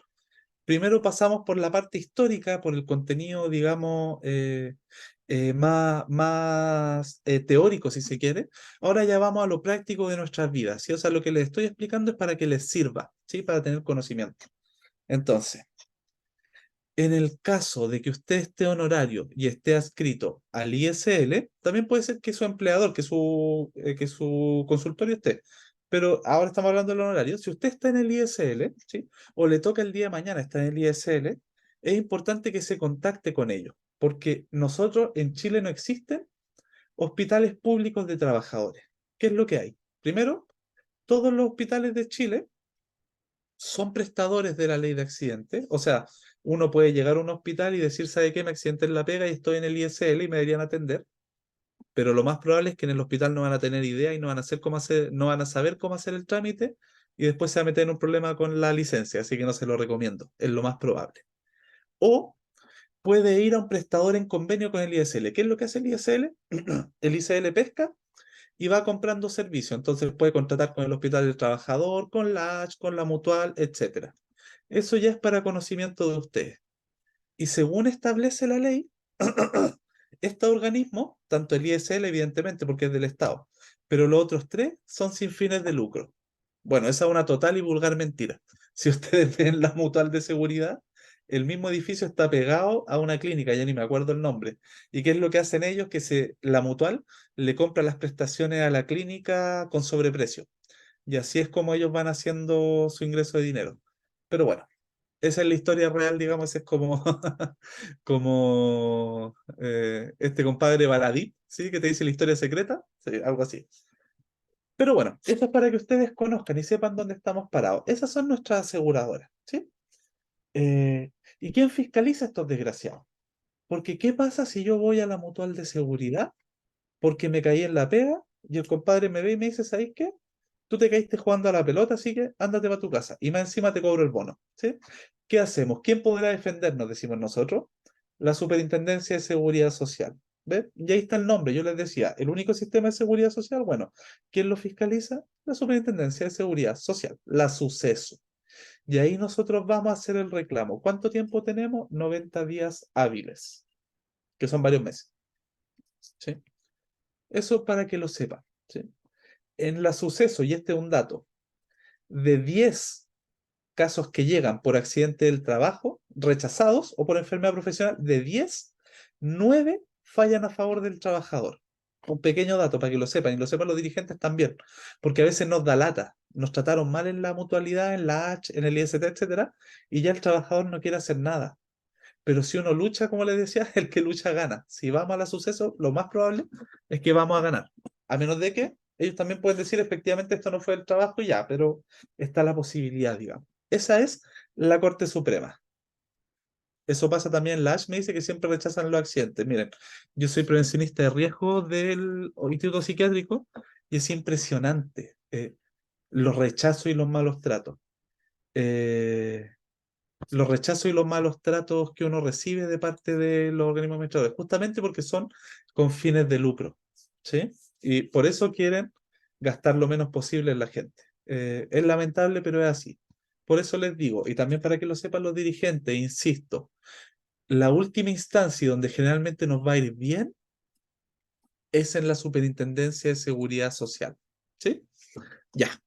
Speaker 1: primero pasamos por la parte histórica, por el contenido, digamos, más teórico, si se quiere. Ahora ya vamos a lo práctico de nuestras vidas. ¿Sí? O sea, lo que les estoy explicando es para que les sirva, ¿sí? Para tener conocimiento. Entonces, en el caso de que usted esté honorario y esté adscrito al ISL, también puede ser que su empleador, que su consultorio esté. Pero ahora estamos hablando del honorario. Si usted está en el ISL, ¿sí? O le toca el día de mañana estar en el ISL, es importante que se contacte con ellos, porque nosotros en Chile no existen hospitales públicos de trabajadores. ¿Qué es lo que hay? Primero, todos los hospitales de Chile son prestadores de la ley de accidentes. O sea, uno puede llegar a un hospital y decir, ¿sabe qué? Me accidenté en la pega y estoy en el ISL y me deberían atender. Pero lo más probable es que en el hospital no van a tener idea y no van a hacer cómo hacer, no van a saber cómo hacer el trámite y después se va a meter en un problema con la licencia, así que no se lo recomiendo, es lo más probable. O puede ir a un prestador en convenio con el ISL. ¿Qué es lo que hace el ISL? El ISL pesca y va comprando servicios. Entonces puede contratar con el Hospital del Trabajador, con la H, con la Mutual, etcétera. Eso ya es para conocimiento de ustedes. Y según establece la ley, este organismo, tanto el ISL, evidentemente, porque es del Estado, pero los otros tres son sin fines de lucro. Bueno, esa es una total y vulgar mentira. Si ustedes ven la mutual de seguridad, el mismo edificio está pegado a una clínica, ya ni me acuerdo el nombre. ¿Y qué es lo que hacen ellos? La mutual le compra las prestaciones a la clínica con sobreprecio. Y así es como ellos van haciendo su ingreso de dinero. Pero bueno, esa es la historia real, digamos, es como, como este compadre Baladí, ¿sí? Que te dice la historia secreta, sí, algo así. Pero bueno, eso es para que ustedes conozcan y sepan dónde estamos parados. Esas son nuestras aseguradoras, ¿sí? Eh, ¿Y quién fiscaliza a estos desgraciados? Porque ¿qué pasa si yo voy a la mutual de seguridad porque me caí en la pega y el compadre me ve y me dice, ¿sabes qué? Tú te caíste jugando a la pelota, así que ándate para tu casa y más encima te cobro el bono, ¿sí? ¿Qué hacemos? ¿Quién podrá defendernos? Decimos nosotros. La Superintendencia de Seguridad Social. ¿Ves? Y ahí está el nombre. Yo les decía, el único sistema de seguridad social, bueno, ¿quién lo fiscaliza? La Superintendencia de Seguridad Social, la Suceso. Y ahí nosotros vamos a hacer el reclamo. ¿Cuánto tiempo tenemos? 90 días hábiles, que son varios meses, ¿sí? Eso para que lo sepan, ¿sí? En la Suceso, y este es un dato, de 10 casos que llegan por accidente del trabajo, rechazados o por enfermedad profesional, de 10, 9 fallan a favor del trabajador. Un pequeño dato para que lo sepan, y lo sepan los dirigentes también, porque a veces nos da lata. Nos trataron mal en la mutualidad, en la H, en el IST, etcétera, y ya el trabajador no quiere hacer nada. Pero si uno lucha, como les decía, el que lucha gana. Si vamos a la Suceso, lo más probable es que vamos a ganar. A menos de que ellos también pueden decir, efectivamente, esto no fue el trabajo y ya, pero está la posibilidad, digamos. Esa es la Corte Suprema. Eso pasa también en la ASH, me dice que siempre rechazan los accidentes. Miren, yo soy prevencionista de riesgo del Instituto Psiquiátrico y es impresionante los rechazos y los malos tratos. Eh, los rechazos y los malos tratos que uno recibe de parte de los organismos administradores, justamente porque son con fines de lucro, ¿sí? Y por eso quieren gastar lo menos posible en la gente. Es lamentable, pero es así. Por eso les digo, y también para que lo sepan los dirigentes, insisto, la última instancia donde generalmente nos va a ir bien es en la Superintendencia de Seguridad Social, ¿sí? Ya,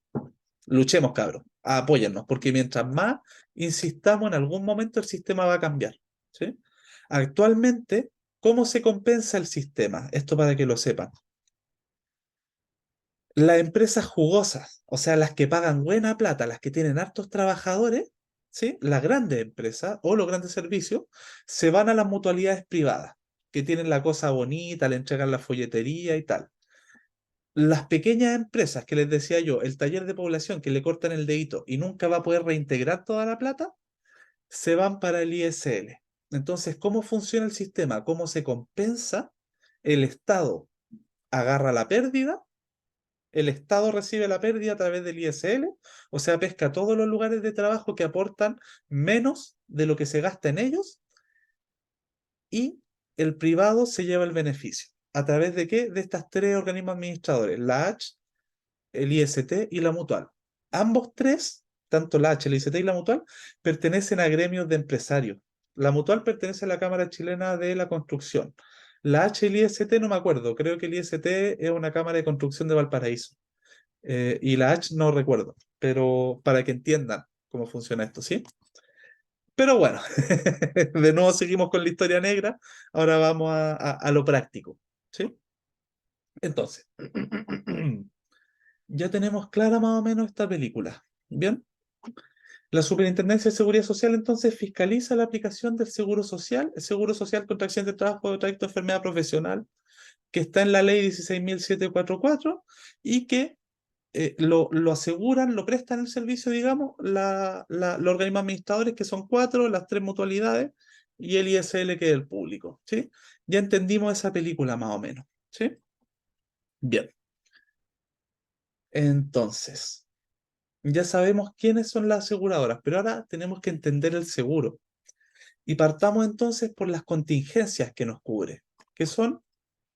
Speaker 1: luchemos, cabros, apóyennos, porque mientras más insistamos, en algún momento el sistema va a cambiar, ¿sí? Actualmente, ¿cómo se compensa el sistema? Esto para que lo sepan. Las empresas jugosas, o sea, las que pagan buena plata, las que tienen hartos trabajadores, ¿sí? Las grandes empresas o los grandes servicios se van a las mutualidades privadas, que tienen la cosa bonita, le entregan la folletería y tal. Las pequeñas empresas que les decía yo, el taller de población que le cortan el dedito y nunca va a poder reintegrar toda la plata, se van para el ISL. Entonces, ¿cómo funciona el sistema? ¿Cómo se compensa? El Estado agarra la pérdida, el Estado recibe la pérdida a través del ISL, o sea, pesca todos los lugares de trabajo que aportan menos de lo que se gasta en ellos y el privado se lleva el beneficio. ¿A través de qué? De estas tres organismos administradores, la H, el IST y la Mutual. Ambos tres, tanto la H, el IST y la Mutual, pertenecen a gremios de empresarios. La Mutual pertenece a la Cámara Chilena de la Construcción. La H y el IST no me acuerdo, creo que el IST es una Cámara de Construcción de Valparaíso. Y la H no recuerdo, pero para que entiendan cómo funciona esto, ¿sí? Pero bueno, de nuevo seguimos con la historia negra, ahora vamos a lo práctico, ¿sí? Entonces, ya tenemos clara más o menos esta película. Bien, la Superintendencia de Seguridad Social entonces fiscaliza la aplicación del seguro social, el seguro social contra accidente de trabajo o trayecto de enfermedad profesional, que está en la ley 16.744 y que lo aseguran, lo prestan el servicio, digamos, los organismos administradores, que son cuatro, las tres mutualidades y el ISL, que es el público, ¿sí? Ya entendimos esa película más o menos, ¿sí? Bien, entonces. Ya sabemos quiénes son las aseguradoras, pero ahora tenemos que entender el seguro. Y partamos entonces por las contingencias que nos cubre, que son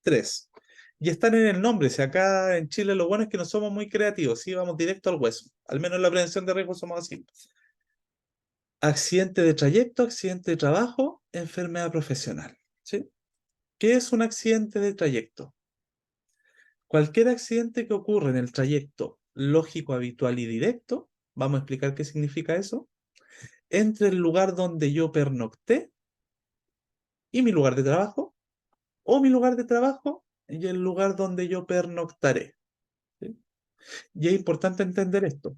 Speaker 1: tres. Y están en el nombre. Si acá en Chile lo bueno es que no somos muy creativos, ¿sí? Vamos directo al hueso. Al menos en la prevención de riesgos somos así. Accidente de trayecto, accidente de trabajo, enfermedad profesional. ¿Sí? ¿Qué es un accidente de trayecto? Cualquier accidente que ocurre en el trayecto lógico, habitual y directo, vamos a explicar qué significa eso, entre el lugar donde yo pernocté y mi lugar de trabajo, o mi lugar de trabajo y el lugar donde yo pernoctaré. ¿Sí? Y es importante entender esto.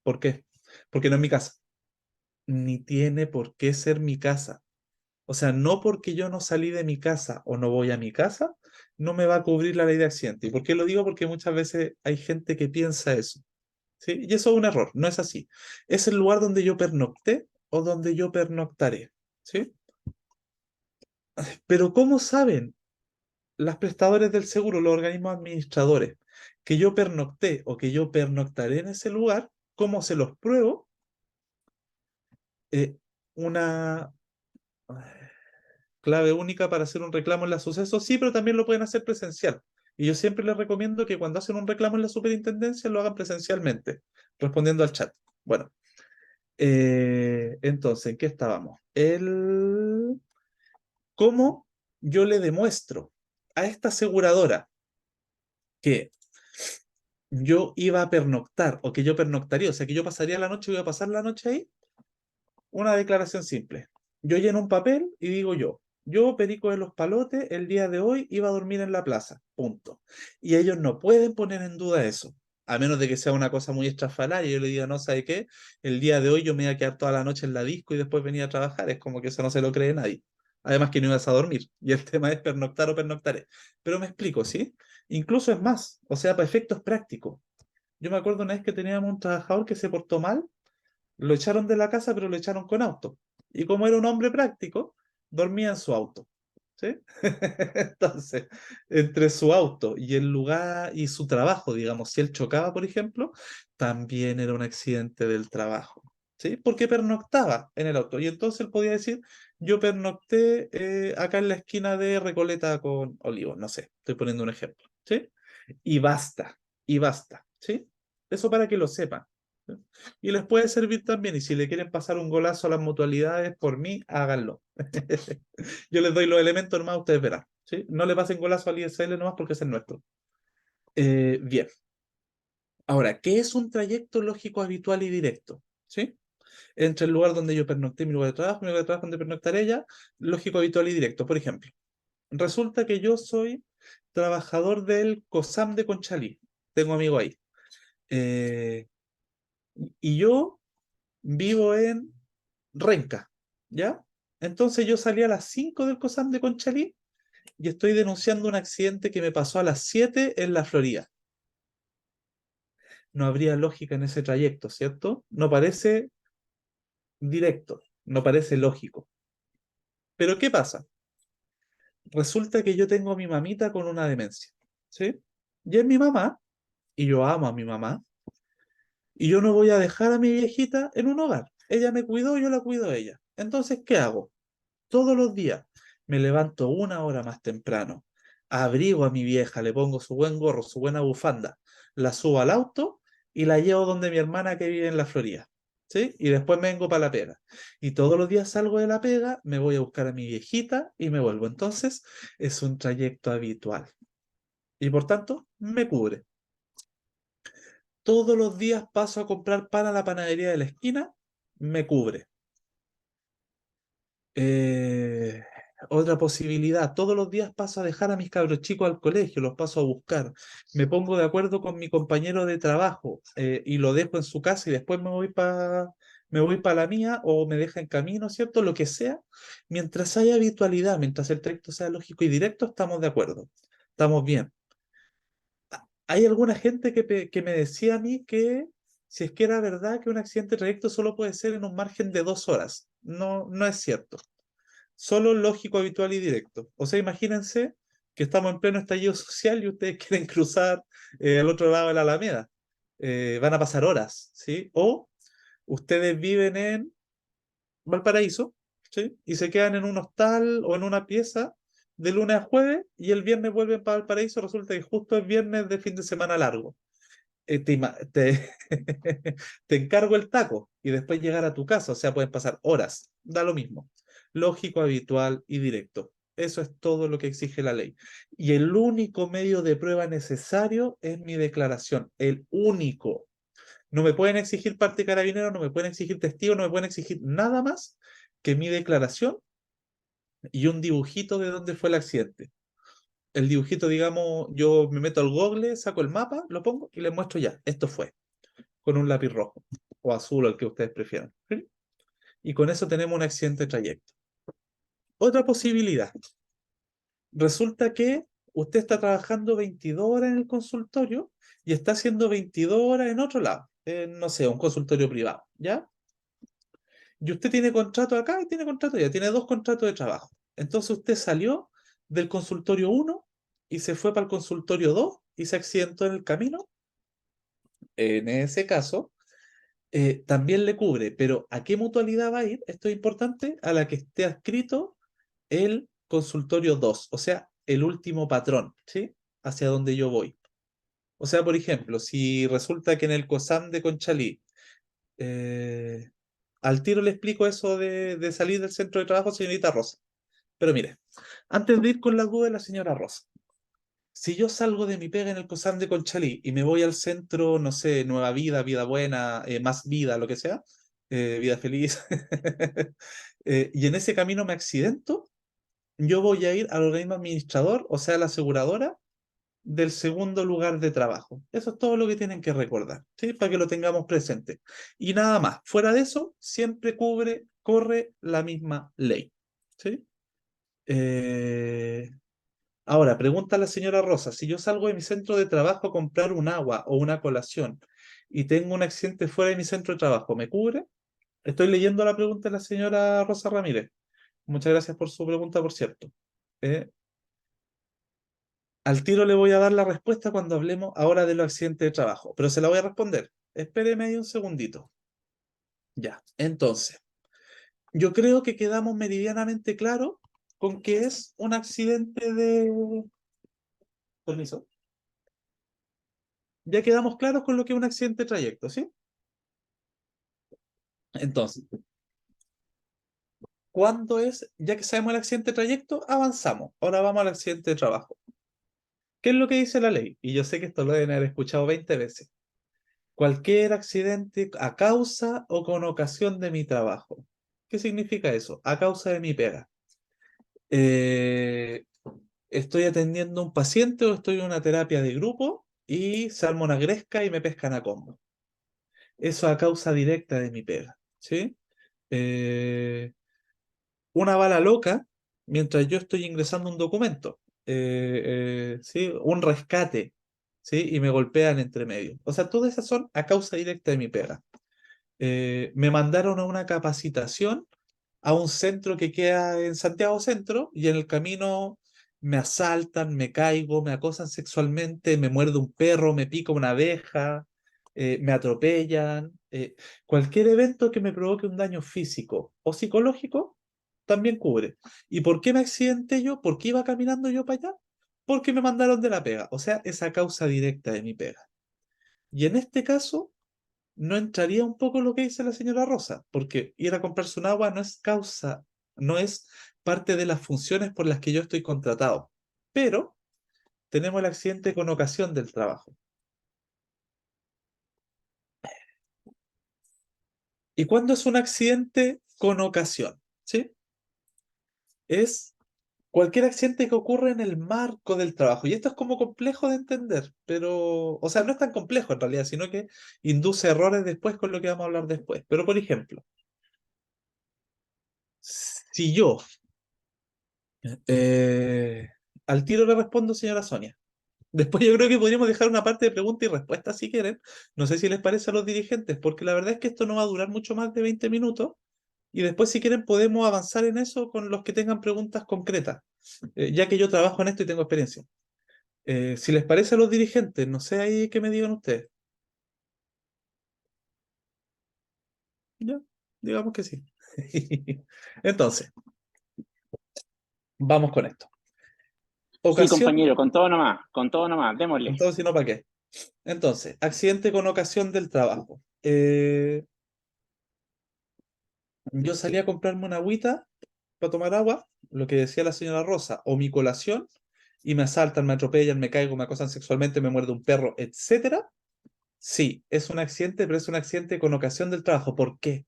Speaker 1: ¿Por qué? Porque no es mi casa, ni tiene por qué ser mi casa. O sea, no porque yo no salí de mi casa o no voy a mi casa, no me va a cubrir la ley de accidente. ¿Y por qué lo digo? Porque muchas veces hay gente que piensa eso. ¿Sí? Y eso es un error, no es así. Es el lugar donde yo pernocté o donde yo pernoctaré. ¿Sí? Pero ¿cómo saben las prestadores del seguro, los organismos administradores, que yo pernocté o que yo pernoctaré en ese lugar? ¿Cómo se los pruebo? Una clave única para hacer un reclamo en la suceso, sí, pero también lo pueden hacer presencial. Y yo siempre les recomiendo que cuando hacen un reclamo en la superintendencia lo hagan presencialmente, respondiendo al chat. Bueno, entonces, ¿en qué estábamos? ¿Cómo yo le demuestro a esta aseguradora que yo iba a pernoctar o que yo pernoctaría, o sea, que yo pasaría la noche y voy a pasar la noche ahí? Una declaración simple. Yo lleno un papel y digo yo, Perico de los Palotes, el día de hoy iba a dormir en la plaza. Punto. Y ellos no pueden poner en duda eso. A menos de que sea una cosa muy estrafalaria y yo le diga, no, ¿sabe qué? El día de hoy yo me iba a quedar toda la noche en la disco y después venía a trabajar. Es como que eso no se lo cree nadie. Además que no ibas a dormir. Y el tema es pernoctar o pernoctaré. Pero me explico, ¿sí? Incluso es más. O sea, para efectos prácticos. Yo me acuerdo una vez que teníamos un trabajador que se portó mal, lo echaron de la casa, pero lo echaron con auto. Y como era un hombre práctico, dormía en su auto. ¿Sí? Entonces, entre su auto y el lugar y su trabajo, digamos, si él chocaba, por ejemplo, también era un accidente del trabajo. ¿Sí? Porque pernoctaba en el auto. Y entonces él podía decir, yo pernocté acá en la esquina de Recoleta con Olivos, no sé, estoy poniendo un ejemplo. ¿Sí? Y basta, y basta. ¿Sí? Eso para que lo sepan. ¿Sí? Y les puede servir también, y si le quieren pasar un golazo a las mutualidades, por mí, háganlo. Yo les doy los elementos nomás, ustedes verán. ¿Sí? No le pasen golazo al ISL nomás porque es el nuestro. Bien. Ahora, ¿qué es un trayecto lógico habitual y directo? ¿Sí? Entre el lugar donde yo pernocté, mi lugar de trabajo donde pernoctaré ella, lógico habitual y directo. Por ejemplo, resulta que yo soy trabajador del COSAM de Conchalí. Tengo amigo ahí. Eh, y yo vivo en Renca, ¿ya? Entonces yo salí a las 5 del COSAM de Conchalí y estoy denunciando un accidente que me pasó a las 7 en la Florida. No habría lógica en ese trayecto, ¿cierto? No parece directo, no parece lógico. Pero ¿qué pasa? Resulta que yo tengo a mi mamita con una demencia, ¿sí? Y es mi mamá, y yo amo a mi mamá, y yo no voy a dejar a mi viejita en un hogar. Ella me cuidó, yo la cuido a ella. Entonces, ¿qué hago? Todos los días me levanto una hora más temprano, abrigo a mi vieja, le pongo su buen gorro, su buena bufanda, la subo al auto y la llevo donde mi hermana que vive en la Florida. ¿Sí? Y después me vengo para la pega. Y todos los días salgo de la pega, me voy a buscar a mi viejita y me vuelvo. Entonces, es un trayecto habitual. Y por tanto, me cubre. Todos los días paso a comprar pan a la panadería de la esquina, me cubre. Eh, Otra posibilidad, todos los días paso a dejar a mis cabros chicos al colegio, los paso a buscar, me pongo de acuerdo con mi compañero de trabajo y lo dejo en su casa y después me voy para la mía o me deja en camino, ¿cierto? Lo que sea, mientras haya habitualidad, mientras el trayecto sea lógico y directo, estamos de acuerdo, estamos bien. Hay alguna gente que me decía a mí que si es que era verdad que un accidente de trayecto solo puede ser en un margen de 2 horas. No, no es cierto. Solo lógico, habitual y directo. O sea, imagínense que estamos en pleno estallido social y ustedes quieren cruzar al otro lado de la Alameda. Van a pasar horas, ¿sí? O ustedes viven en Valparaíso, ¿sí? Y se quedan en un hostal o en una pieza de lunes a jueves y el viernes vuelven para Valparaíso, resulta que justo es viernes de fin de semana largo. Te encargo el taco y después llegar a tu casa, o sea, pueden pasar horas, da lo mismo. Lógico, habitual y directo. Eso es todo lo que exige la ley. Y el único medio de prueba necesario es mi declaración, el único. No me pueden exigir parte carabinero, no me pueden exigir testigo, no me pueden exigir nada más que mi declaración y un dibujito de dónde fue el accidente. El dibujito, digamos, yo me meto al Google, saco el mapa, lo pongo y les muestro ya, esto fue, con un lápiz rojo o azul, el que ustedes prefieran. ¿Sí? Y con eso tenemos un accidente de trayecto. Otra posibilidad, resulta que usted está trabajando 22 horas en el consultorio y está haciendo 22 horas en otro lado, en, no sé, un consultorio privado, ¿ya? Y usted tiene contrato acá y tiene contrato allá, tiene dos contratos de trabajo. Entonces usted salió del consultorio uno y se fue para el consultorio 2 y se accidentó en el camino. En ese caso, también le cubre, pero ¿a qué mutualidad va a ir? Esto es importante, a la que esté adscrito el consultorio 2, o sea, el último patrón, ¿sí? Hacia donde yo voy. O sea, por ejemplo, si resulta que en el COSAM de Conchalí, eh, al tiro le explico eso de salir del centro de trabajo, señorita Rosa. Pero mire, antes de ir con la duda de la señora Rosa, si yo salgo de mi pega en el COSAM de Conchalí y me voy al centro, no sé, Nueva Vida, Vida Buena, Más Vida, lo que sea, Vida Feliz, y en ese camino me accidento, yo voy a ir al organismo administrador, o sea, la aseguradora del segundo lugar de trabajo. Eso es todo lo que tienen que recordar, ¿sí? Para que lo tengamos presente. Y nada más. Fuera de eso, siempre corre la misma ley, ¿sí? Eh, Ahora, pregunta a la señora Rosa, si yo salgo de mi centro de trabajo a comprar un agua o una colación y tengo un accidente fuera de mi centro de trabajo, ¿me cubre? Estoy leyendo la pregunta de la señora Rosa Ramírez. Muchas gracias por su pregunta, por cierto. Eh, Al tiro le voy a dar la respuesta cuando hablemos ahora de los accidentes de trabajo, pero se la voy a responder. Espéreme ahí un segundito. Ya, entonces, yo creo que quedamos meridianamente claros con que es un accidente de... Permiso. Ya quedamos claros con lo que es un accidente de trayecto, ¿sí? Entonces, ¿cuándo es? Ya que sabemos el accidente de trayecto, avanzamos. Ahora vamos al accidente de trabajo. ¿Qué es lo que dice la ley? Y yo sé que esto lo deben haber escuchado 20 veces. Cualquier accidente a causa o con ocasión de mi trabajo. ¿Qué significa eso? A causa de mi pega. Eh, Estoy atendiendo a un paciente o estoy en una terapia de grupo y se arma una gresca y me pescan a combo. Eso a causa directa de mi pega. ¿Sí? Eh, una bala loca mientras yo estoy ingresando un documento. ¿Sí? Un rescate. ¿Sí? Y me golpean entre medio. O sea, todas esas son a causa directa de mi pega. Me mandaron a una capacitación a un centro que queda en Santiago Centro y en el camino me asaltan, me caigo, me acosan sexualmente, me muerde un perro, me pica una abeja, me atropellan. Cualquier evento que me provoque un daño físico o psicológico también cubre. ¿Y por qué me accidenté yo? ¿Por qué iba caminando yo para allá? Porque me mandaron de la pega. O sea, esa causa directa de mi pega. Y en este caso no entraría un poco lo que dice la señora Rosa, porque ir a comprarse un agua no es causa, no es parte de las funciones por las que yo estoy contratado. Pero tenemos el accidente con ocasión del trabajo. ¿Y cuándo es un accidente con ocasión? ¿Sí? Es cualquier accidente que ocurre en el marco del trabajo. Y esto es como complejo de entender, pero, o sea, no es tan complejo en realidad, sino que induce errores después con lo que vamos a hablar después. Pero, por ejemplo, si yo Eh, al tiro le respondo, señora Sonia. Después yo creo que podríamos dejar una parte de pregunta y respuesta si quieren. No sé si les parece a los dirigentes, porque la verdad es que esto no va a durar mucho más de 20 minutos. Y después, si quieren, podemos avanzar en eso con los que tengan preguntas concretas, ya que yo trabajo en esto y tengo experiencia. Si les parece a los dirigentes, no sé ahí qué me digan ustedes. Ya, digamos que sí. Entonces, vamos con esto.
Speaker 2: Sí,
Speaker 1: Ocasión,
Speaker 2: compañero, con todo nomás, démosle.
Speaker 1: entonces, si no, ¿para qué? Entonces, accidente con ocasión del trabajo. Yo salí a comprarme una agüita para tomar agua, lo que decía la señora Rosa, o mi colación, y me asaltan, me atropellan, me caigo, me acosan sexualmente, me muerde un perro, etcétera. Sí, es un accidente, pero es un accidente con ocasión del trabajo. ¿Por qué?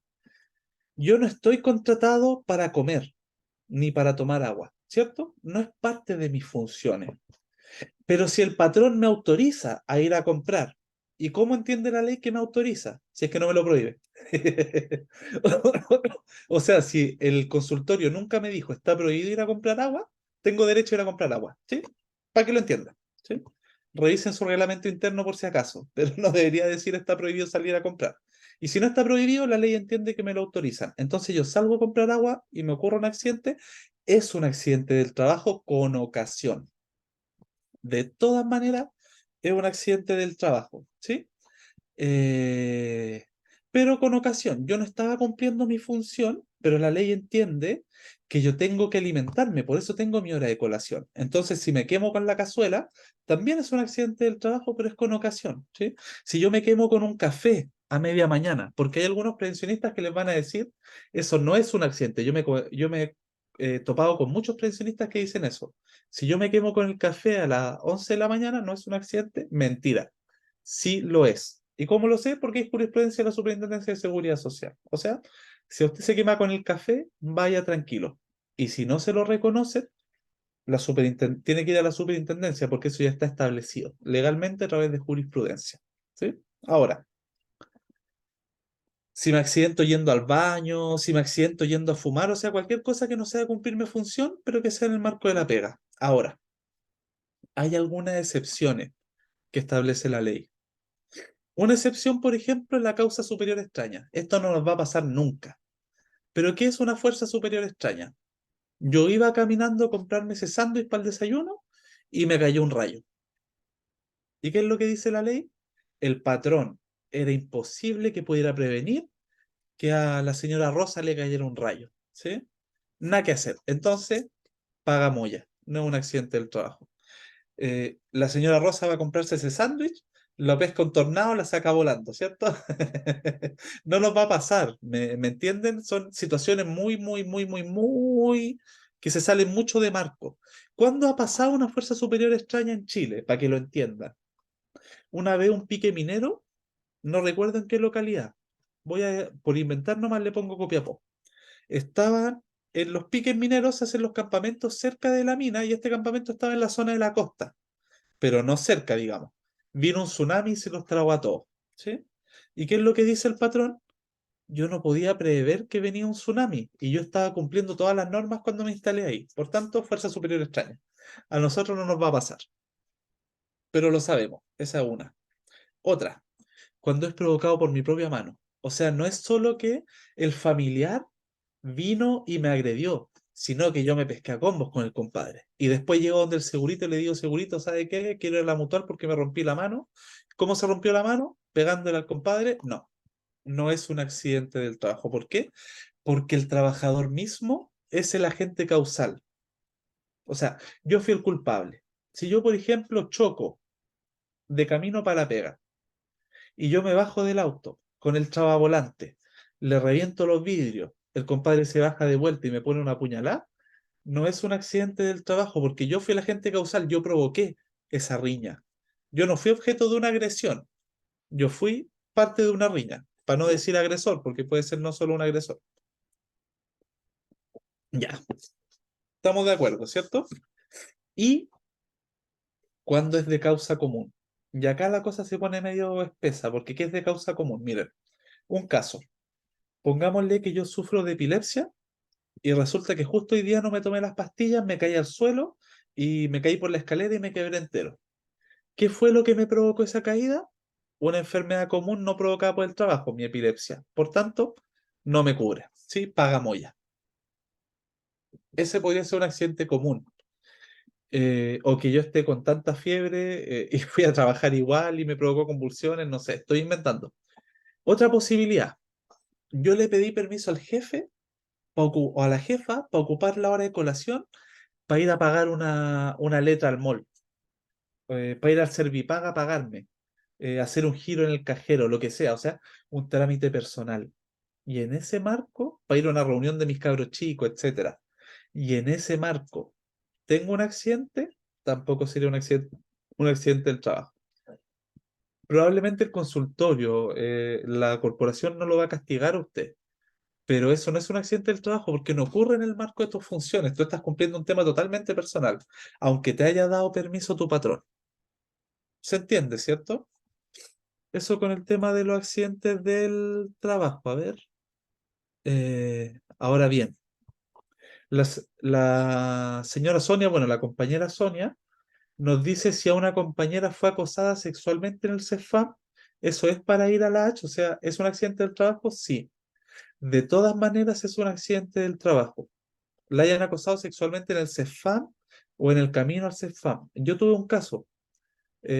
Speaker 1: Yo no estoy contratado para comer ni para tomar agua, ¿cierto? No es parte de mis funciones. Pero si el patrón me autoriza a ir a comprar, ¿y cómo entiende la ley que me autoriza? Si es que no me lo prohíbe. O sea, si el consultorio nunca me dijo está prohibido ir a comprar agua, tengo derecho a ir a comprar agua, ¿sí? Para que lo entiendan, ¿sí? Revisen su reglamento interno por si acaso, pero no debería decir está prohibido salir a comprar. Y si no está prohibido, la ley entiende que me lo autorizan. Entonces yo salgo a comprar agua y me ocurre un accidente, es un accidente del trabajo con ocasión. De todas maneras, es un accidente del trabajo, ¿sí? Eh, pero con ocasión, yo no estaba cumpliendo mi función, pero la ley entiende que yo tengo que alimentarme, por eso tengo mi hora de colación. Entonces, si me quemo con la cazuela, también es un accidente del trabajo, pero es con ocasión, ¿sí? Si yo me quemo con un café a media mañana, porque hay algunos prevencionistas que les van a decir, eso no es un accidente. Yo me he topado con muchos prevencionistas que dicen eso. Si yo me quemo con el café a las 11 de la mañana, ¿no es un accidente? Mentira, sí lo es. ¿Y cómo lo sé? Porque hay jurisprudencia de la Superintendencia de Seguridad Social. O sea, si usted se quema con el café, vaya tranquilo. Y si no se lo reconoce, tiene que ir a la superintendencia porque eso ya está establecido legalmente a través de jurisprudencia. ¿Sí? Ahora, si me accidento yendo al baño, si me accidento yendo a fumar, o sea, cualquier cosa que no sea cumplir mi función, pero que sea en el marco de la pega. Ahora, hay algunas excepciones que establece la ley. Una excepción, por ejemplo, es la causa superior extraña. Esto no nos va a pasar nunca. ¿Pero qué es una fuerza superior extraña? Yo iba caminando a comprarme ese sándwich para el desayuno y me cayó un rayo. ¿Y qué es lo que dice la ley? El patrón era imposible que pudiera prevenir que a la señora Rosa le cayera un rayo. ¿Sí? Nada que hacer. Entonces, paga moya. No es un accidente del trabajo. La señora Rosa va a comprarse ese sándwich, lo pesca un tornado, la saca volando, ¿cierto? No nos va a pasar, ¿me entienden? Son situaciones muy, muy, muy, muy, muy que se salen mucho de marco. ¿Cuándo ha pasado una fuerza superior extraña en Chile? Para que lo entiendan. Una vez un pique minero, no recuerdo en qué localidad. Por inventar nomás le pongo Copiapó. Estaban en los piques mineros, se hacen los campamentos cerca de la mina y este campamento estaba en la zona de la costa, pero no cerca, digamos. Vino un tsunami y se los tragó a todos, ¿sí? ¿Y qué es lo que dice el patrón? Yo no podía prever que venía un tsunami y yo estaba cumpliendo todas las normas cuando me instalé ahí. Por tanto, fuerza superior extraña. A nosotros no nos va a pasar, pero lo sabemos. Esa es una. Otra, cuando es provocado por mi propia mano. O sea, no es solo que el familiar vino y me agredió, sino que yo me pesqué a combos con el compadre. Y después llego donde el segurito y le digo, segurito, ¿sabe qué? Quiero ir a la mutual porque me rompí la mano. ¿Cómo se rompió la mano? Pegándole al compadre. No, no es un accidente del trabajo. ¿Por qué? Porque el trabajador mismo es el agente causal. O sea, yo fui el culpable. Si yo, por ejemplo, choco de camino para la pega y yo me bajo del auto con el volante, le reviento los vidrios, el compadre se baja de vuelta y me pone una puñalada, no es un accidente del trabajo porque yo fui el agente causal, yo provoqué esa riña. Yo no fui objeto de una agresión, yo fui parte de una riña, para no decir agresor, porque puede ser no solo un agresor. Ya, estamos de acuerdo, ¿cierto? Y cuando es de causa común. Y acá la cosa se pone medio espesa, porque ¿qué es de causa común? Miren, un caso. Pongámosle que yo sufro de epilepsia y resulta que justo hoy día no me tomé las pastillas, me caí al suelo y me caí por la escalera y me quebré entero. ¿Qué fue lo que me provocó esa caída? Una enfermedad común no provocada por el trabajo, mi epilepsia. Por tanto, no me cubre. ¿Sí? Paga moya. Ese podría ser un accidente común. O que yo esté con tanta fiebre y fui a trabajar igual y me provocó convulsiones, no sé, estoy inventando. Otra posibilidad, yo le pedí permiso al jefe o a la jefa para ocupar la hora de colación para ir a pagar una letra al mall, para ir al Servipaga a pagarme, hacer un giro en el cajero, lo que sea, o sea, un trámite personal. Y en ese marco, para ir a una reunión de mis cabros chicos, etcétera. Y en ese marco, ¿tengo un accidente? Tampoco sería un accidente del trabajo. Probablemente el consultorio, la corporación no lo va a castigar a usted, pero eso no es un accidente del trabajo porque no ocurre en el marco de tus funciones. Tú estás cumpliendo un tema totalmente personal, aunque te haya dado permiso tu patrón. ¿Se entiende, cierto? Eso con el tema de los accidentes del trabajo. A ver. Ahora bien, la señora Sonia, bueno, la compañera Sonia, nos dice si a una compañera fue acosada sexualmente en el CEFAM. ¿Eso es para ir a la H? O sea, ¿es un accidente del trabajo? Sí. De todas maneras es un accidente del trabajo. La hayan acosado sexualmente en el CEFAM o en el camino al CEFAM. Yo tuve un caso,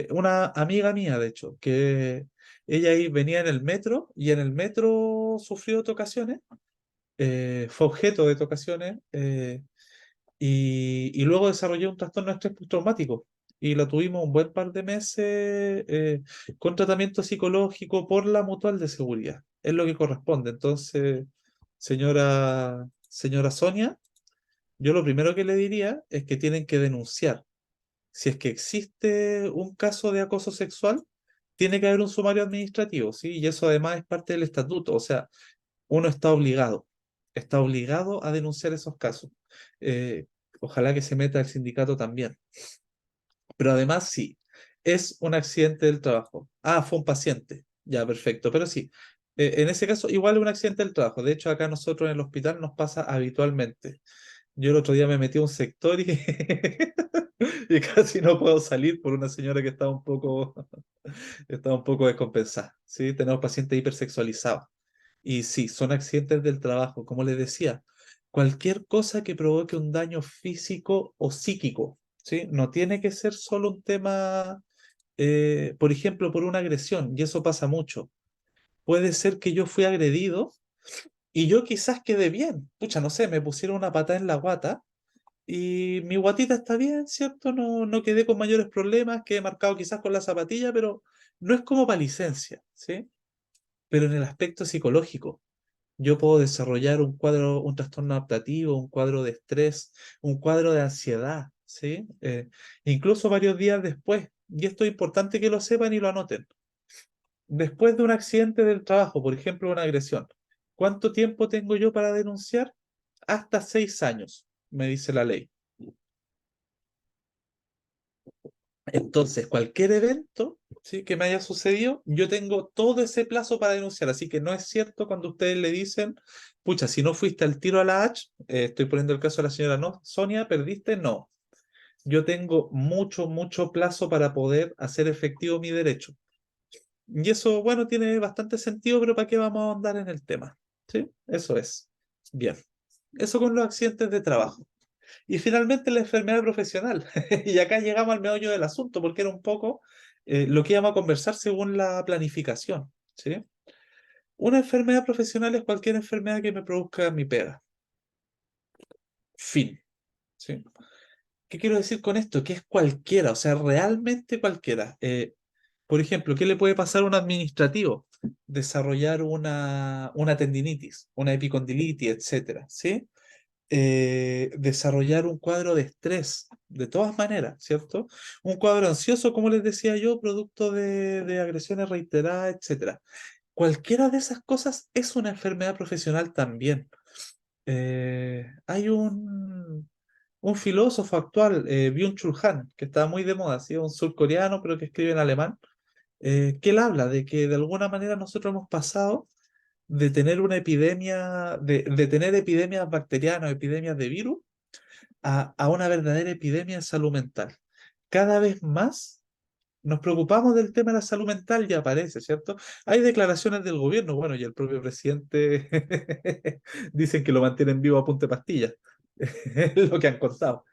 Speaker 1: una amiga mía, de hecho, que ella ahí venía en el metro y en el metro sufrió tocaciones, fue objeto de tocaciones, y luego desarrolló un trastorno de estrés postraumático. Y la tuvimos un buen par de meses con tratamiento psicológico por la mutual de seguridad. Es lo que corresponde. Entonces, señora Sonia, yo lo primero que le diría es que tienen que denunciar. Si es que existe un caso de acoso sexual, tiene que haber un sumario administrativo, ¿sí? Y eso además es parte del estatuto. O sea, uno está obligado a denunciar esos casos. Eh, Ojalá que se meta el sindicato también. Pero además sí, es un accidente del trabajo. Ah, fue un paciente. Ya, perfecto. Pero sí, en ese caso igual es un accidente del trabajo. De hecho, acá nosotros en el hospital nos pasa habitualmente. Yo el otro día me metí a un sector y, y casi no puedo salir por una señora que estaba un poco descompensada. ¿Sí? Tenemos pacientes hipersexualizados. Y sí, son accidentes del trabajo, como les decía, cualquier cosa que provoque un daño físico o psíquico, ¿sí? No tiene que ser solo un tema, por ejemplo, por una agresión, y eso pasa mucho. Puede ser que yo fui agredido y yo quizás quedé bien. Pucha, no sé, me pusieron una patada en la guata y mi guatita está bien, ¿cierto? No, no quedé con mayores problemas, quedé marcado quizás con la zapatilla, pero no es como para licencia, ¿sí? Pero en el aspecto psicológico. Yo puedo desarrollar un cuadro, un trastorno adaptativo, un cuadro de estrés, un cuadro de ansiedad, ¿sí? Incluso varios días después. Y esto es importante que lo sepan y lo anoten. Después de un accidente del trabajo, por ejemplo, una agresión, ¿cuánto tiempo tengo yo para denunciar? Hasta 6 años, me dice la ley. Entonces, cualquier evento, ¿sí?, que me haya sucedido, yo tengo todo ese plazo para denunciar. Así que no es cierto cuando ustedes le dicen, pucha, si no fuiste al tiro a la H, estoy poniendo el caso de la señora, no, Sonia, perdiste, no. Yo tengo mucho, mucho plazo para poder hacer efectivo mi derecho. Y eso, bueno, tiene bastante sentido, pero ¿para qué vamos a ahondar en el tema? ¿Sí? Eso es. Bien. Eso con los accidentes de trabajo. Y finalmente la enfermedad profesional. Y acá llegamos al meollo del asunto, porque era un poco lo que íbamos a conversar según la planificación. ¿Sí? Una enfermedad profesional es cualquier enfermedad que me produzca mi pega. Fin. ¿Sí? ¿Qué quiero decir con esto? Que es cualquiera, o sea, realmente cualquiera. Por ejemplo, ¿qué le puede pasar a un administrativo? Desarrollar una tendinitis, una epicondilitis, etcétera. ¿Sí? Desarrollar un cuadro de estrés, de todas maneras, ¿cierto? Un cuadro ansioso, como les decía yo, producto de agresiones reiteradas, etcétera. Cualquiera de esas cosas es una enfermedad profesional también. Hay un filósofo actual, Byung-Chul Han, que está muy de moda, ¿sí? Un surcoreano, pero que escribe en alemán, que él habla de que de alguna manera nosotros hemos pasado de tener una epidemia, de tener epidemias bacterianas, epidemias de virus, a una verdadera epidemia de salud mental. Cada vez más nos preocupamos del tema de la salud mental y aparece, ¿cierto? Hay declaraciones del gobierno, bueno, y el propio presidente dicen que lo mantienen vivo a punta de pastillas, es lo que han contado.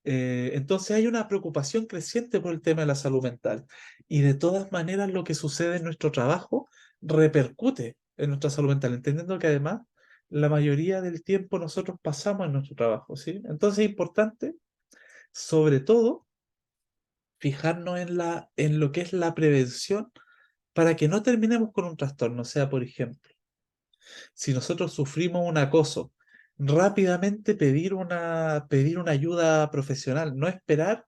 Speaker 1: Entonces hay una preocupación creciente por el tema de la salud mental y de todas maneras lo que sucede en nuestro trabajo repercute en nuestra salud mental, entendiendo que además la mayoría del tiempo nosotros pasamos en nuestro trabajo, ¿sí? Entonces es importante sobre todo, fijarnos en lo que es la prevención para que no terminemos con un trastorno. O sea, por ejemplo, si nosotros sufrimos un acoso, rápidamente pedir una ayuda profesional, no esperar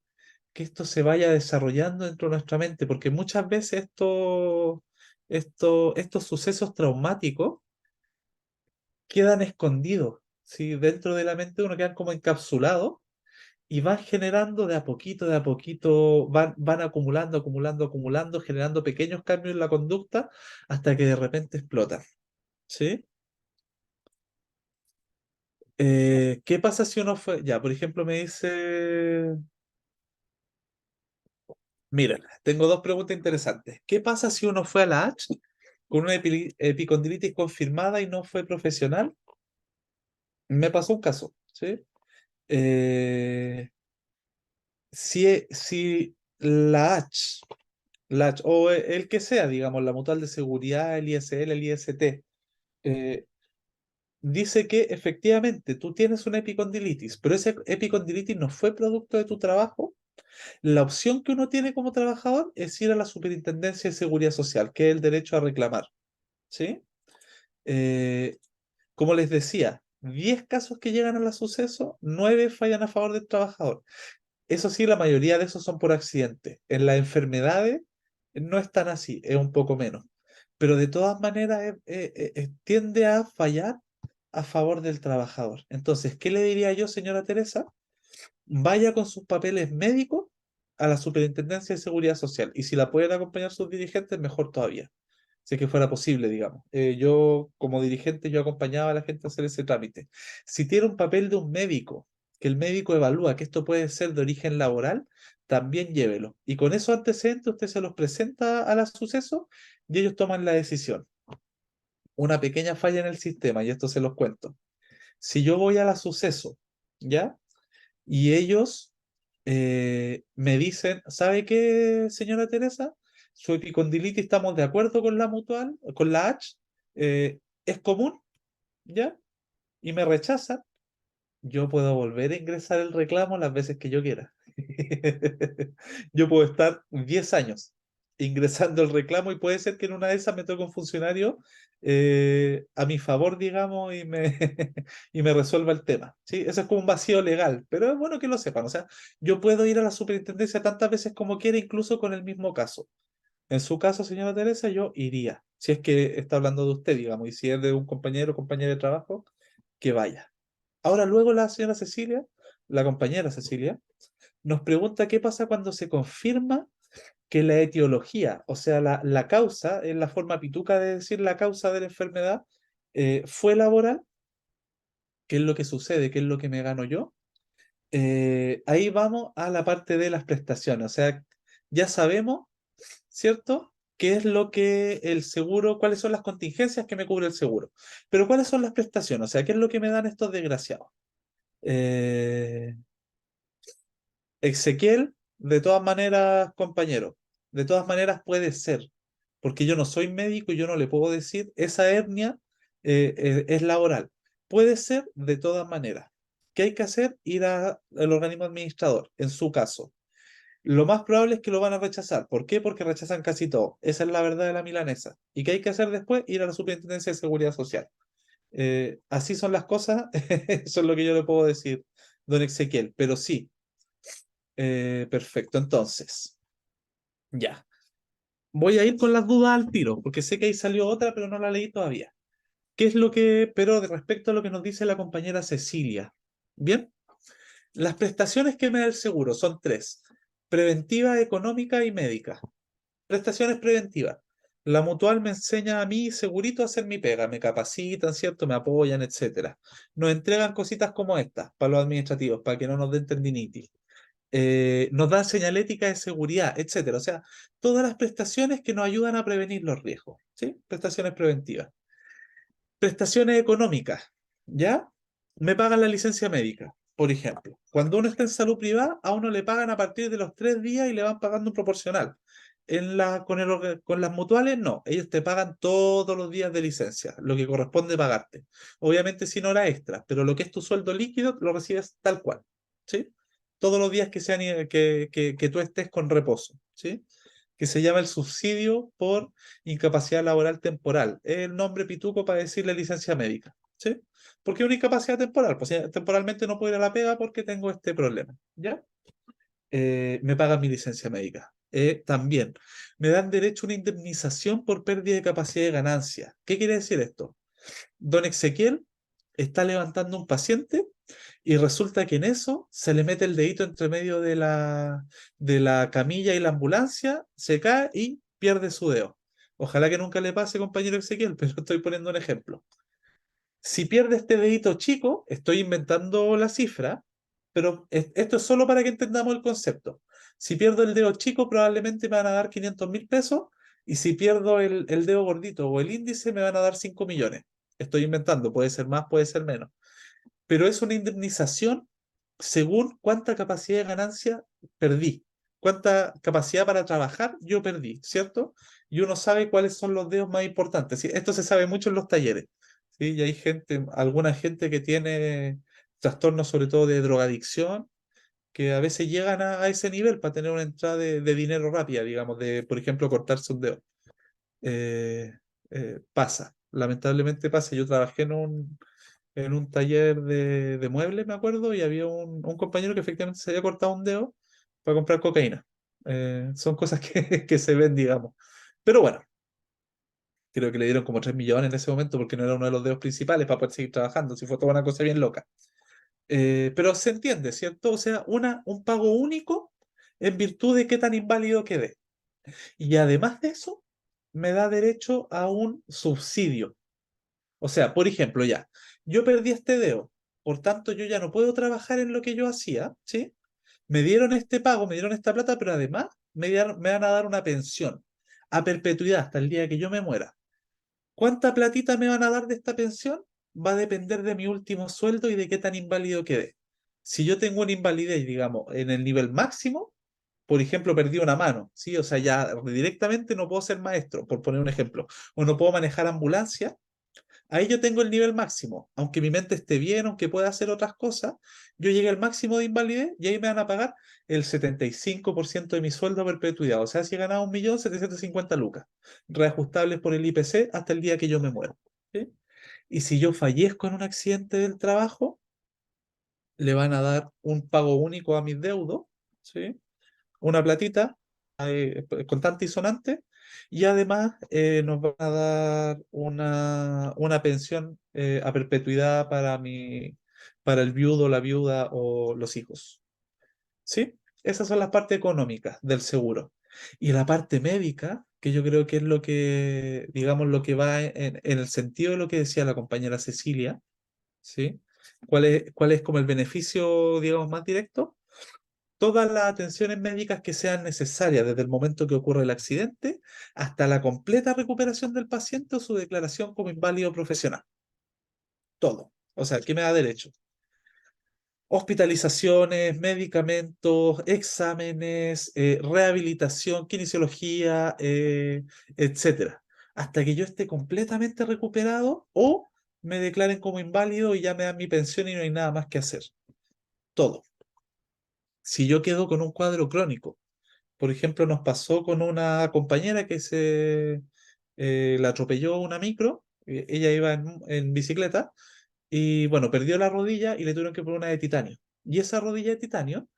Speaker 1: que esto se vaya desarrollando dentro de nuestra mente, porque muchas veces estos sucesos traumáticos quedan escondidos, ¿sí? Dentro de la mente uno quedan como encapsulados y van generando de a poquito, van acumulando, acumulando, acumulando, generando pequeños cambios en la conducta hasta que de repente explotan, ¿sí? ¿Qué pasa si uno fue, ya, por ejemplo, me dice, mira, tengo dos preguntas interesantes. ¿Qué pasa si uno fue a la H con una epicondilitis confirmada y no fue profesional? Me pasó un caso, ¿sí? Eh, si la H, o el que sea, digamos, la Mutual de Seguridad, el ISL, el IST, eh, dice que efectivamente tú tienes una epicondilitis, pero esa epicondilitis no fue producto de tu trabajo. La opción que uno tiene como trabajador es ir a la Superintendencia de Seguridad Social, que es el derecho a reclamar, ¿sí? Eh, Como les decía, 10 casos que llegan a la suceso, 9 fallan a favor del trabajador. Eso sí, la mayoría de esos son por accidente. En las enfermedades no es tan así, es un poco menos. Pero de todas maneras tiende a fallar a favor del trabajador. Entonces, ¿qué le diría yo, señora Teresa? Vaya con sus papeles médicos a la Superintendencia de Seguridad Social. Y si la pueden acompañar sus dirigentes, mejor todavía. Si es que fuera posible, digamos. Yo, como dirigente, yo acompañaba a la gente a hacer ese trámite. Si tiene un papel de un médico, que el médico evalúa que esto puede ser de origen laboral, también llévelo. Y con esos antecedentes usted se los presenta a la suceso y ellos toman la decisión. Una pequeña falla en el sistema, y esto se los cuento. Si yo voy a la suceso, ¿ya? Y ellos me dicen, ¿sabe qué, señora Teresa? Su epicondilitis estamos de acuerdo con la mutual, con la H, es común, ¿ya? Y me rechazan, yo puedo volver a ingresar el reclamo las veces que yo quiera. Yo puedo estar 10 años ingresando el reclamo y puede ser que en una de esas me toque un funcionario a mi favor, digamos, y me resuelva el tema. ¿Sí? Eso es como un vacío legal, pero es bueno que lo sepan. O sea, yo puedo ir a la superintendencia tantas veces como quiera, incluso con el mismo caso. En su caso, señora Teresa, yo iría. Si es que está hablando de usted, digamos, y si es de un compañero o compañera de trabajo, que vaya. Ahora, luego la señora Cecilia, la compañera Cecilia, nos pregunta qué pasa cuando se confirma que la etiología, o sea, la causa, es la forma pituca de decir la causa de la enfermedad, fue laboral. ¿Qué es lo que sucede? ¿Qué es lo que me gano yo? Ahí vamos a la parte de las prestaciones, o sea, ya sabemos, ¿cierto? ¿Qué es lo que el seguro, cuáles son las contingencias que me cubre el seguro? Pero ¿cuáles son las prestaciones? O sea, ¿qué es lo que me dan estos desgraciados? Eh, Ezequiel, de todas maneras, compañero, de todas maneras puede ser, porque yo no soy médico y yo no le puedo decir, esa hernia es laboral. Puede ser de todas maneras. ¿Qué hay que hacer? Ir al organismo administrador, en su caso. Lo más probable es que lo van a rechazar. ¿Por qué? Porque rechazan casi todo. Esa es la verdad de la milanesa. ¿Y qué hay que hacer después? Ir a la Superintendencia de Seguridad Social. Así son las cosas, eso es lo que yo le puedo decir, don Ezequiel. Pero sí, perfecto. Entonces, ya. Voy a ir con las dudas al tiro, porque sé que ahí salió otra, pero no la leí todavía. ¿Qué es lo que, pero de respecto a lo que nos dice la compañera Cecilia? Bien, las prestaciones que me da el seguro son tres: preventiva, económica y médica. Prestaciones preventivas. La mutual me enseña a mí segurito a hacer mi pega, me capacitan, ¿cierto? Me apoyan, etcétera. Nos entregan cositas como estas para los administrativos, para que no nos den tendinitis. Nos dan señalética de seguridad, etcétera. O sea, todas las prestaciones que nos ayudan a prevenir los riesgos, ¿sí? Prestaciones preventivas. Prestaciones económicas, ¿ya? Me pagan la licencia médica, por ejemplo. Cuando uno está en salud privada, a uno le pagan a partir de los 3 días y le van pagando un proporcional. Con las mutuales, no. Ellos te pagan todos los días de licencia, lo que corresponde pagarte. Obviamente sin hora extra, pero lo que es tu sueldo líquido lo recibes tal cual, ¿sí? todos los días que, sean, que tú estés con reposo, ¿sí? Que se llama el subsidio por incapacidad laboral temporal. Es el nombre pituco para decirle licencia médica, ¿sí? Porque es una incapacidad temporal, pues temporalmente no puedo ir a la pega porque tengo este problema, ¿ya? Me pagan mi licencia médica. También me dan derecho a una indemnización por pérdida de capacidad de ganancia. ¿Qué quiere decir esto? Don Ezequiel está levantando un paciente y resulta que en eso se le mete el dedito entre medio de la camilla y la ambulancia, se cae y pierde su dedo. Ojalá que nunca le pase, compañero Ezequiel, pero estoy poniendo un ejemplo. Si pierde este dedito chico, estoy inventando la cifra, pero esto es solo para que entendamos el concepto. Si pierdo el dedo chico, probablemente me van a dar 500.000 pesos, y si pierdo el dedo gordito o el índice, me van a dar 5 millones. Estoy inventando, puede ser más, puede ser menos. Pero es una indemnización según cuánta capacidad de ganancia perdí, cuánta capacidad para trabajar yo perdí, ¿cierto? Y uno sabe cuáles son los dedos más importantes, ¿sí? Esto se sabe mucho en los talleres, ¿sí? Y hay gente, alguna gente que tiene trastornos sobre todo de drogadicción, que a veces llegan a ese nivel para tener una entrada de dinero rápida, digamos, de, por ejemplo, cortarse un dedo. Eh, Pasa, lamentablemente pasa. Yo trabajé en un taller de muebles, me acuerdo, y había un compañero que efectivamente se había cortado un dedo para comprar cocaína. Son cosas que se ven, digamos. Pero bueno, creo que le dieron como 3 millones en ese momento porque no era uno de los dedos principales para poder seguir trabajando. Si fue toda una cosa bien loca. Pero se entiende, ¿cierto? O sea, un pago único en virtud de qué tan inválido quedé. Y además de eso, me da derecho a un subsidio. O sea, por ejemplo, ya, yo perdí este dedo, por tanto yo ya no puedo trabajar en lo que yo hacía, ¿sí? Me dieron este pago, me dieron esta plata, pero además me van a dar una pensión a perpetuidad hasta el día que yo me muera. ¿Cuánta platita me van a dar de esta pensión? Va a depender de mi último sueldo y de qué tan inválido quedé. Si yo tengo una invalidez, digamos, en el nivel máximo, por ejemplo, perdí una mano, ¿sí? O sea, ya directamente no puedo ser maestro, por poner un ejemplo, o no puedo manejar ambulancia. Ahí yo tengo el nivel máximo. Aunque mi mente esté bien, aunque pueda hacer otras cosas, yo llegué al máximo de invalidez y ahí me van a pagar el 75% de mi sueldo a perpetuidad. O sea, si he ganado 1.750.000 lucas, reajustables por el IPC hasta el día que yo me muero, ¿sí? Y si yo fallezco en un accidente del trabajo, le van a dar un pago único a mis deudos, ¿sí? Una platita contante y sonante, y además nos van a dar una pensión a perpetuidad para el viudo, la viuda o los hijos. ¿Sí? Esas son las partes económicas del seguro. Y la parte médica, que yo creo que es lo que, digamos, lo que va en el sentido de lo que decía la compañera Cecilia, ¿sí? Cuál es como el beneficio, digamos, más directo? Todas las atenciones médicas que sean necesarias desde el momento que ocurre el accidente hasta la completa recuperación del paciente o su declaración como inválido profesional. Todo. O sea, ¿qué me da derecho? Hospitalizaciones, medicamentos, exámenes, rehabilitación, kinesiología, etcétera. Hasta que yo esté completamente recuperado o me declaren como inválido y ya me dan mi pensión y no hay nada más que hacer. Todo. Si yo quedo con un cuadro crónico, por ejemplo, nos pasó con una compañera que la atropelló una micro, ella iba en bicicleta y bueno, perdió la rodilla y le tuvieron que poner una de titanio. Y esa rodilla de titanio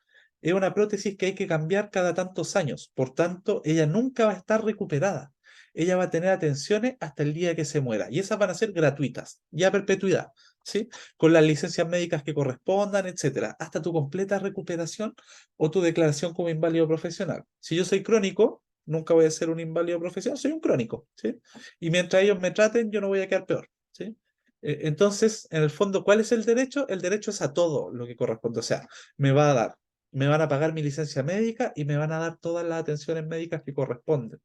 Speaker 1: es una prótesis que hay que cambiar cada tantos años, por tanto, ella nunca va a estar recuperada. Ella va a tener atenciones hasta el día que se muera y esas van a ser gratuitas y a perpetuidad, ¿sí? Con las licencias médicas que correspondan, etcétera, hasta tu completa recuperación o tu declaración como inválido profesional. Si yo soy crónico, nunca voy a ser un inválido profesional, soy un crónico, ¿sí? Y mientras ellos me traten, yo no voy a quedar peor, ¿sí? Entonces, en el fondo, ¿cuál es el derecho? El derecho es a todo lo que corresponde. O sea, me va a dar, me van a pagar mi licencia médica y me van a dar todas las atenciones médicas que corresponden.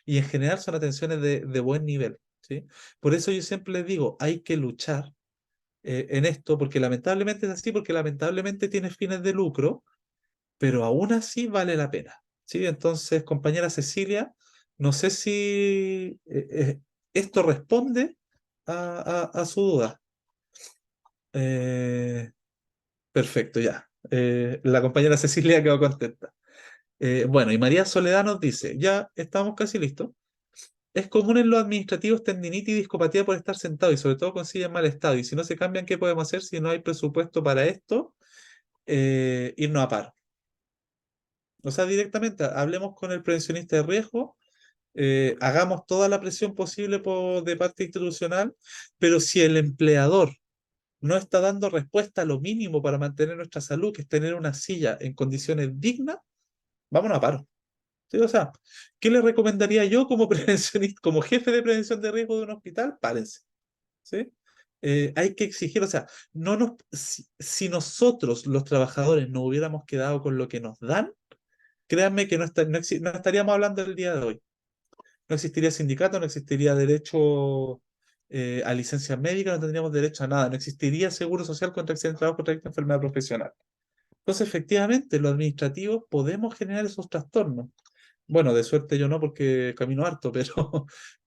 Speaker 1: Y en general son atenciones de buen nivel, ¿sí? Por eso yo siempre les digo, hay que luchar en esto, porque lamentablemente es así, porque lamentablemente tiene fines de lucro, pero aún así vale la pena, ¿sí? Entonces, compañera Cecilia, no sé si esto responde a su duda. Eh, Perfecto, ya. La compañera Cecilia quedó contenta. Bueno, y María Soledad nos dice, ya estamos casi listos. Es común en los administrativos tendinitis y discopatía por estar sentado y sobre todo con silla en mal estado. Y si no se cambian, ¿qué podemos hacer si no hay presupuesto para esto? Irnos a paro. O sea, directamente hablemos con el prevencionista de riesgo, hagamos toda la presión posible de parte institucional, pero si el empleador no está dando respuesta a lo mínimo para mantener nuestra salud, que es tener una silla en condiciones dignas, vámonos a paro. ¿Sí? O sea, ¿qué le recomendaría yo como prevencionista, como jefe de prevención de riesgo de un hospital? Párense. ¿Sí? Hay que exigir, o sea, si nosotros, los trabajadores, nos hubiéramos quedado con lo que nos dan, créanme que no estaríamos hablando del día de hoy. No existiría sindicato, no existiría derecho a licencia médica, no tendríamos derecho a nada, no existiría seguro social contra accidente de trabajo, contra enfermedad profesional. Entonces, efectivamente, los administrativos podemos generar esos trastornos. Bueno, de suerte yo no, porque camino harto,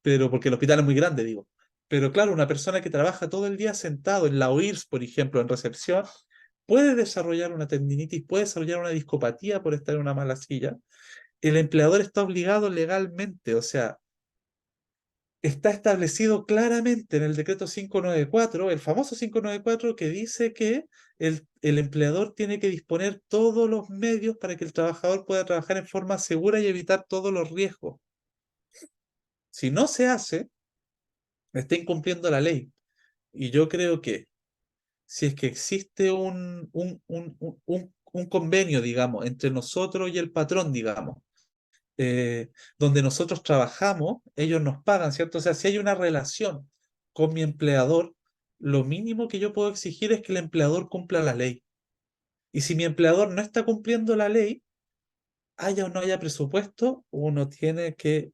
Speaker 1: pero porque el hospital es muy grande, digo. Pero claro, una persona que trabaja todo el día sentado en la OIRS, por ejemplo, en recepción, puede desarrollar una tendinitis, puede desarrollar una discopatía por estar en una mala silla. El empleador está obligado legalmente, o sea, está establecido claramente en el decreto 594, el famoso 594, que dice que el empleador tiene que disponer todos los medios para que el trabajador pueda trabajar en forma segura y evitar todos los riesgos. Si no se hace, está incumpliendo la ley. Y yo creo que si es que existe un convenio, digamos, entre nosotros y el patrón, digamos, donde nosotros trabajamos, ellos nos pagan, ¿cierto? O sea, si hay una relación con mi empleador, lo mínimo que yo puedo exigir es que el empleador cumpla la ley. Y si mi empleador no está cumpliendo la ley, haya o no haya presupuesto, uno tiene que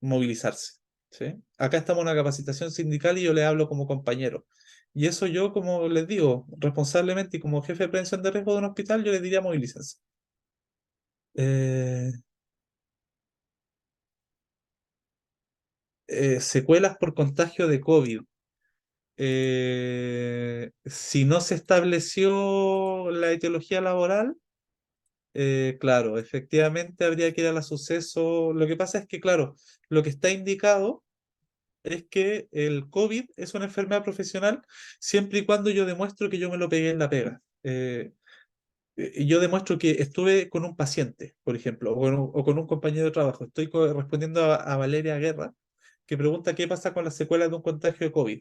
Speaker 1: movilizarse. ¿Sí? Acá estamos en una capacitación sindical y yo le hablo como compañero. Y eso yo, como les digo, responsablemente y como jefe de prevención de riesgo de un hospital, yo les diría movilícense. Eh, Secuelas por contagio de COVID. Si no se estableció la etiología laboral, claro, efectivamente habría que ir a la suceso. Lo que pasa es que, claro, lo que está indicado es que el COVID es una enfermedad profesional siempre y cuando yo demuestro que yo me lo pegué en la pega. Yo demuestro que estuve con un paciente, por ejemplo, o con un compañero de trabajo. Estoy respondiendo a Valeria Guerra, que pregunta qué pasa con las secuelas de un contagio de COVID.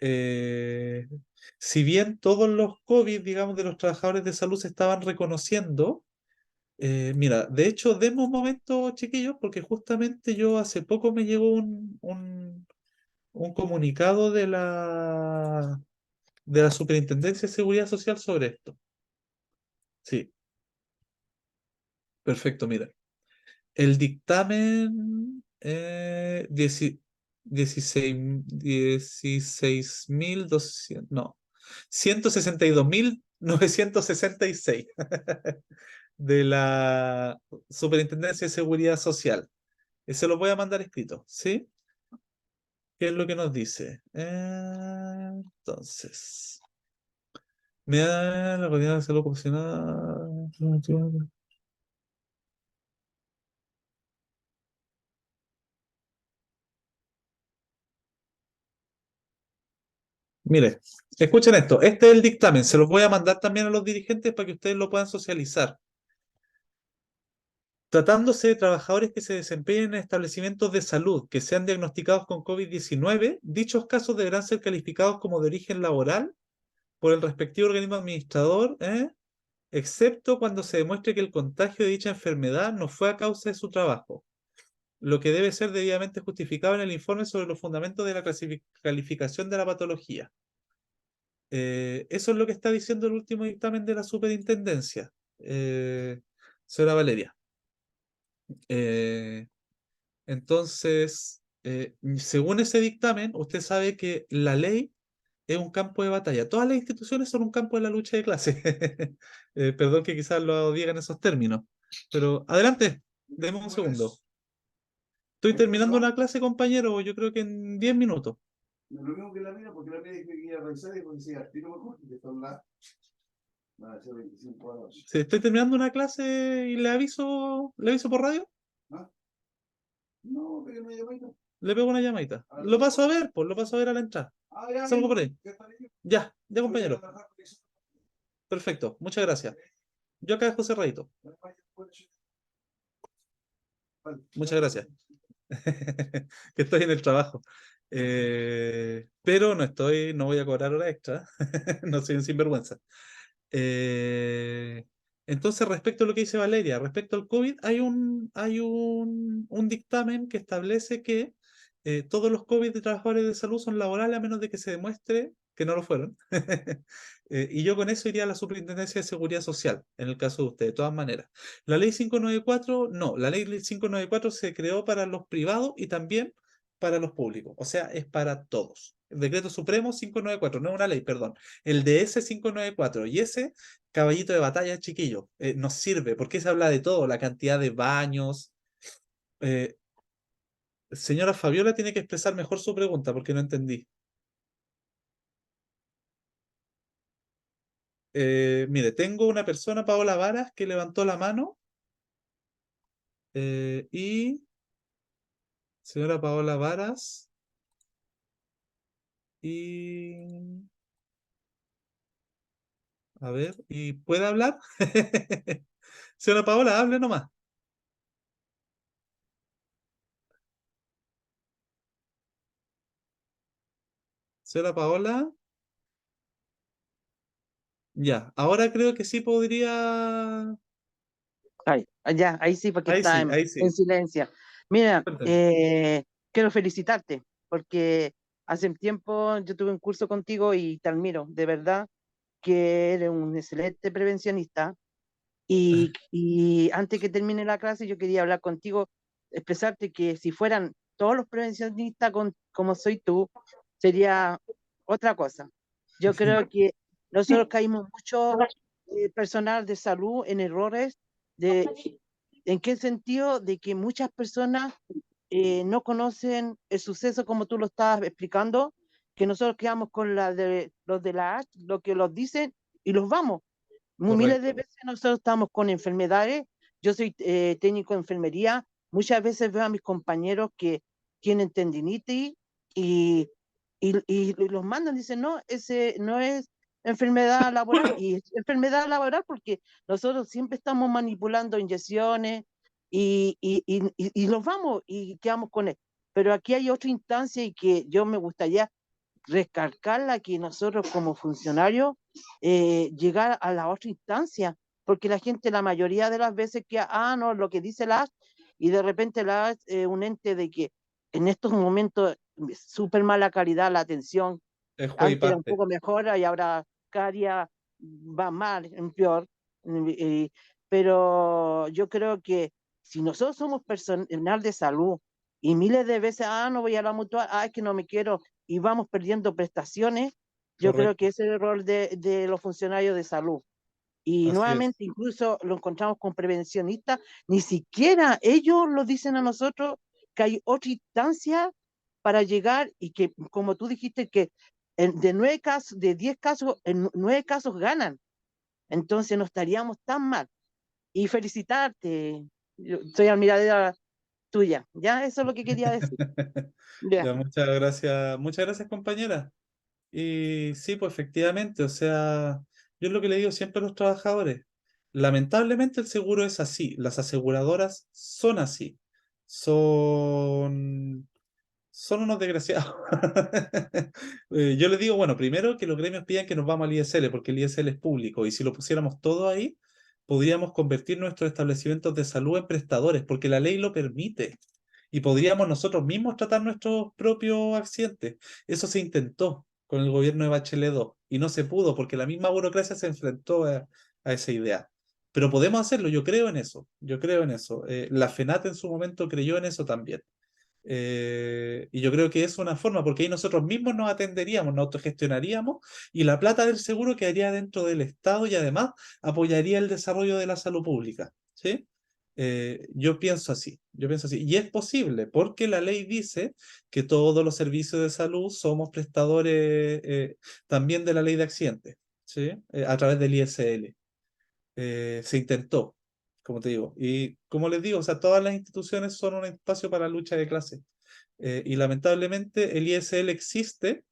Speaker 1: Eh, si bien todos los COVID, digamos, de los trabajadores de salud se estaban reconociendo, mira, de hecho, demos un momento, chiquillos, porque justamente yo hace poco me llegó un comunicado de la Superintendencia de Seguridad Social sobre esto. Sí, perfecto, mira. El dictamen 16.200, no, 162.966 de la Superintendencia de Seguridad Social. Se lo voy a mandar escrito, ¿sí? ¿Qué es lo que nos dice? Entonces, me da la coordinadora de salud ocupacional. Mire, escuchen esto. Este es el dictamen. Se los voy a mandar también a los dirigentes para que ustedes lo puedan socializar. Tratándose de trabajadores que se desempeñen en establecimientos de salud que sean diagnosticados con COVID-19, dichos casos deberán ser calificados como de origen laboral por el respectivo organismo administrador, excepto cuando se demuestre que el contagio de dicha enfermedad no fue a causa de su trabajo, lo que debe ser debidamente justificado en el informe sobre los fundamentos de la calificación de la patología. Eso es lo que está diciendo el último dictamen de la superintendencia, eh, señora Valeria. Eh, entonces, según ese dictamen, usted sabe que la ley es un campo de batalla. Todas las instituciones son un campo de la lucha de clase. Perdón que quizás lo digan esos términos. Pero adelante, deme un segundo. Estoy terminando una clase, compañero, yo creo que en 10 minutos. Lo mismo que la mía, porque la mía dijo que iba a revisar y decía, tiro mejor, que está al lado. Si estoy terminando una clase y le aviso por radio, le pego una llamadita. Lo paso a ver, pues lo paso a ver a la entrada. Salgo por ahí. Ya, ya compañero. Perfecto, muchas gracias. Yo acá dejo cerradito. Muchas gracias. Que estoy en el trabajo. Pero no voy a cobrar hora extra. No soy un sinvergüenza. Eh, entonces, respecto a lo que dice Valeria, respecto al COVID, un dictamen que establece que todos los COVID de trabajadores de salud son laborales a menos de que se demuestre que no lo fueron. Y yo con eso iría a la Superintendencia de Seguridad Social, en el caso de usted, de todas maneras. La ley 594 no, la ley 594 se creó para los privados y también para los públicos, o sea, es para todos. El decreto supremo 594 no es una ley, perdón. El DS 594 y ese caballito de batalla chiquillo nos sirve porque se habla de todo, la cantidad de baños. Eh, Señora Fabiola tiene que expresar mejor su pregunta porque no entendí. Mire, tengo una persona, Paola Varas, que levantó la mano y señora Paola Varas y a ver, ¿y puede hablar? Señora Paola, hable nomás. Señora Paola, ya, ahora creo que sí podría.
Speaker 3: Ay, ya, ahí sí, porque
Speaker 1: Ahí
Speaker 3: está
Speaker 1: sí, ahí
Speaker 3: en
Speaker 1: sí.
Speaker 3: silencio. Mira,
Speaker 1: Cuénteme.
Speaker 3: quiero felicitarte, porque hace un tiempo yo tuve un curso contigo y te admiro, de verdad que eres un excelente prevencionista. Y antes que termine la clase, yo quería hablar contigo, expresarte que si fueran todos los prevencionistas como soy tú, sería otra cosa. Yo creo que nosotros caímos mucho personal de salud en errores. de, ¿En qué sentido? De que muchas personas no conocen el suceso como tú lo estabas explicando, que nosotros quedamos con los de la H, lo que los dicen y los vamos. Miles de
Speaker 1: Correcto.
Speaker 3: veces nosotros estamos con enfermedades. Yo soy técnico de enfermería. Muchas veces veo a mis compañeros que tienen tendinitis y, y los mandan, dicen, no, ese no es enfermedad laboral. Y es enfermedad laboral porque nosotros siempre estamos manipulando inyecciones y los vamos y quedamos con él. Pero aquí hay otra instancia y que yo me gustaría recalcarla, que nosotros como funcionarios llegar a la otra instancia, porque la gente la mayoría de las veces que, no, lo que dice la AS, y de repente la AS es un ente de que en estos momentos súper mala calidad la atención,
Speaker 1: Es juego y
Speaker 3: antes era un
Speaker 1: parte.
Speaker 3: poco mejor y ahora cada día va mal, en peor. eh, pero yo creo que si nosotros somos personal de salud y miles de veces, no voy a la mutua, es que no me quiero, y vamos perdiendo prestaciones, yo creo que
Speaker 1: Correcto.
Speaker 3: ese es el rol de los funcionarios de salud. Y
Speaker 1: Así es.
Speaker 3: nuevamente, incluso lo encontramos con prevencionistas, ni siquiera ellos lo dicen a nosotros, que hay otra instancia para llegar y que, como tú dijiste, que de 9 casos, de 10 casos, en 9 casos ganan. Entonces no estaríamos tan mal. Y felicitarte, yo soy admiradora tuya. Ya, eso es lo que quería decir. Ya.
Speaker 1: Ya, muchas gracias, compañera. Y sí, pues efectivamente, o sea, yo es lo que le digo siempre a los trabajadores. Lamentablemente el seguro es así, las aseguradoras son así, son, son unos desgraciados. Yo les digo, bueno, primero que los gremios pidan que nos vamos al ISL, porque el ISL es público, y si lo pusiéramos todo ahí, podríamos convertir nuestros establecimientos de salud en prestadores, porque la ley lo permite. Y podríamos nosotros mismos tratar nuestros propios accidentes. Eso se intentó con el gobierno de Bachelet 2 y no se pudo porque la misma burocracia se enfrentó a esa idea. Pero podemos hacerlo, yo creo en eso, yo creo en eso. La FENAT en su momento creyó en eso también. Y yo creo que es una forma, porque ahí nosotros mismos nos atenderíamos, nos autogestionaríamos y la plata del seguro quedaría dentro del Estado y además apoyaría el desarrollo de la salud pública. ¿Sí? Yo pienso así, yo pienso así. Y es posible, porque la ley dice que todos los servicios de salud somos prestadores también de la ley de accidentes. ¿sí? A través del ISL. Se intentó, como te digo. Y como les digo, o sea, todas las instituciones son un espacio para lucha de clases. Y lamentablemente el ISL existe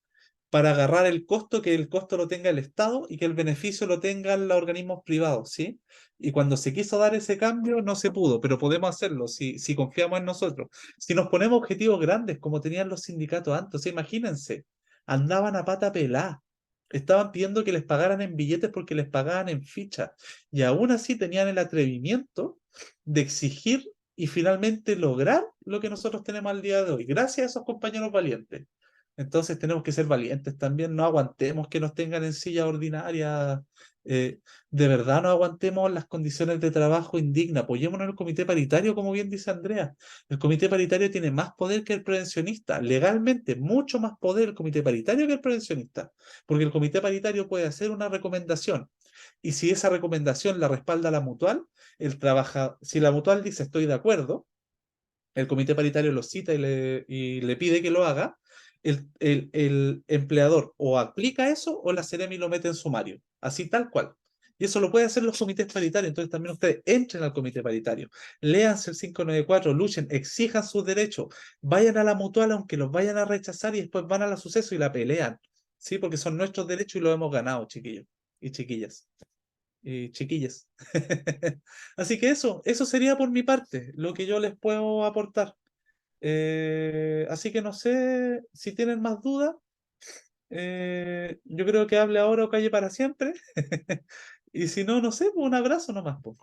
Speaker 1: para agarrar el costo, que el costo lo tenga el Estado y que el beneficio lo tengan los organismos privados, ¿sí? Y cuando se quiso dar ese cambio no se pudo, pero podemos hacerlo si confiamos en nosotros. Si nos ponemos objetivos grandes como tenían los sindicatos antes, o sea, imagínense, andaban a pata pelá, estaban pidiendo que les pagaran en billetes porque les pagaban en fichas, y aún así tenían el atrevimiento de exigir y finalmente lograr lo que nosotros tenemos al día de hoy, gracias a esos compañeros valientes. Entonces tenemos que ser valientes también, no aguantemos que nos tengan en silla ordinaria, de verdad no aguantemos las condiciones de trabajo indignas, apoyémonos en el comité paritario, como bien dice Andrea. El comité paritario tiene más poder que el prevencionista, legalmente, mucho más poder el comité paritario que el prevencionista, porque el comité paritario puede hacer una recomendación, y si esa recomendación la respalda la mutual, si la mutual dice estoy de acuerdo, el comité paritario lo cita y le pide que lo haga, el empleador o aplica eso o la Seremi lo mete en sumario, así tal cual. Y eso lo pueden hacer los comités paritarios, entonces también ustedes entren al comité paritario, léanse el 594, luchen, exijan sus derechos, vayan a la mutual aunque los vayan a rechazar y después van a la suceso y la pelean, ¿sí? Porque son nuestros derechos y los hemos ganado, chiquillos y chiquillas y chiquillas. Así que eso sería por mi parte, lo que yo les puedo aportar. Así que no sé si tienen más dudas. Yo creo que hable ahora o calle para siempre. Y si no, no sé, pues un abrazo nomás, pues.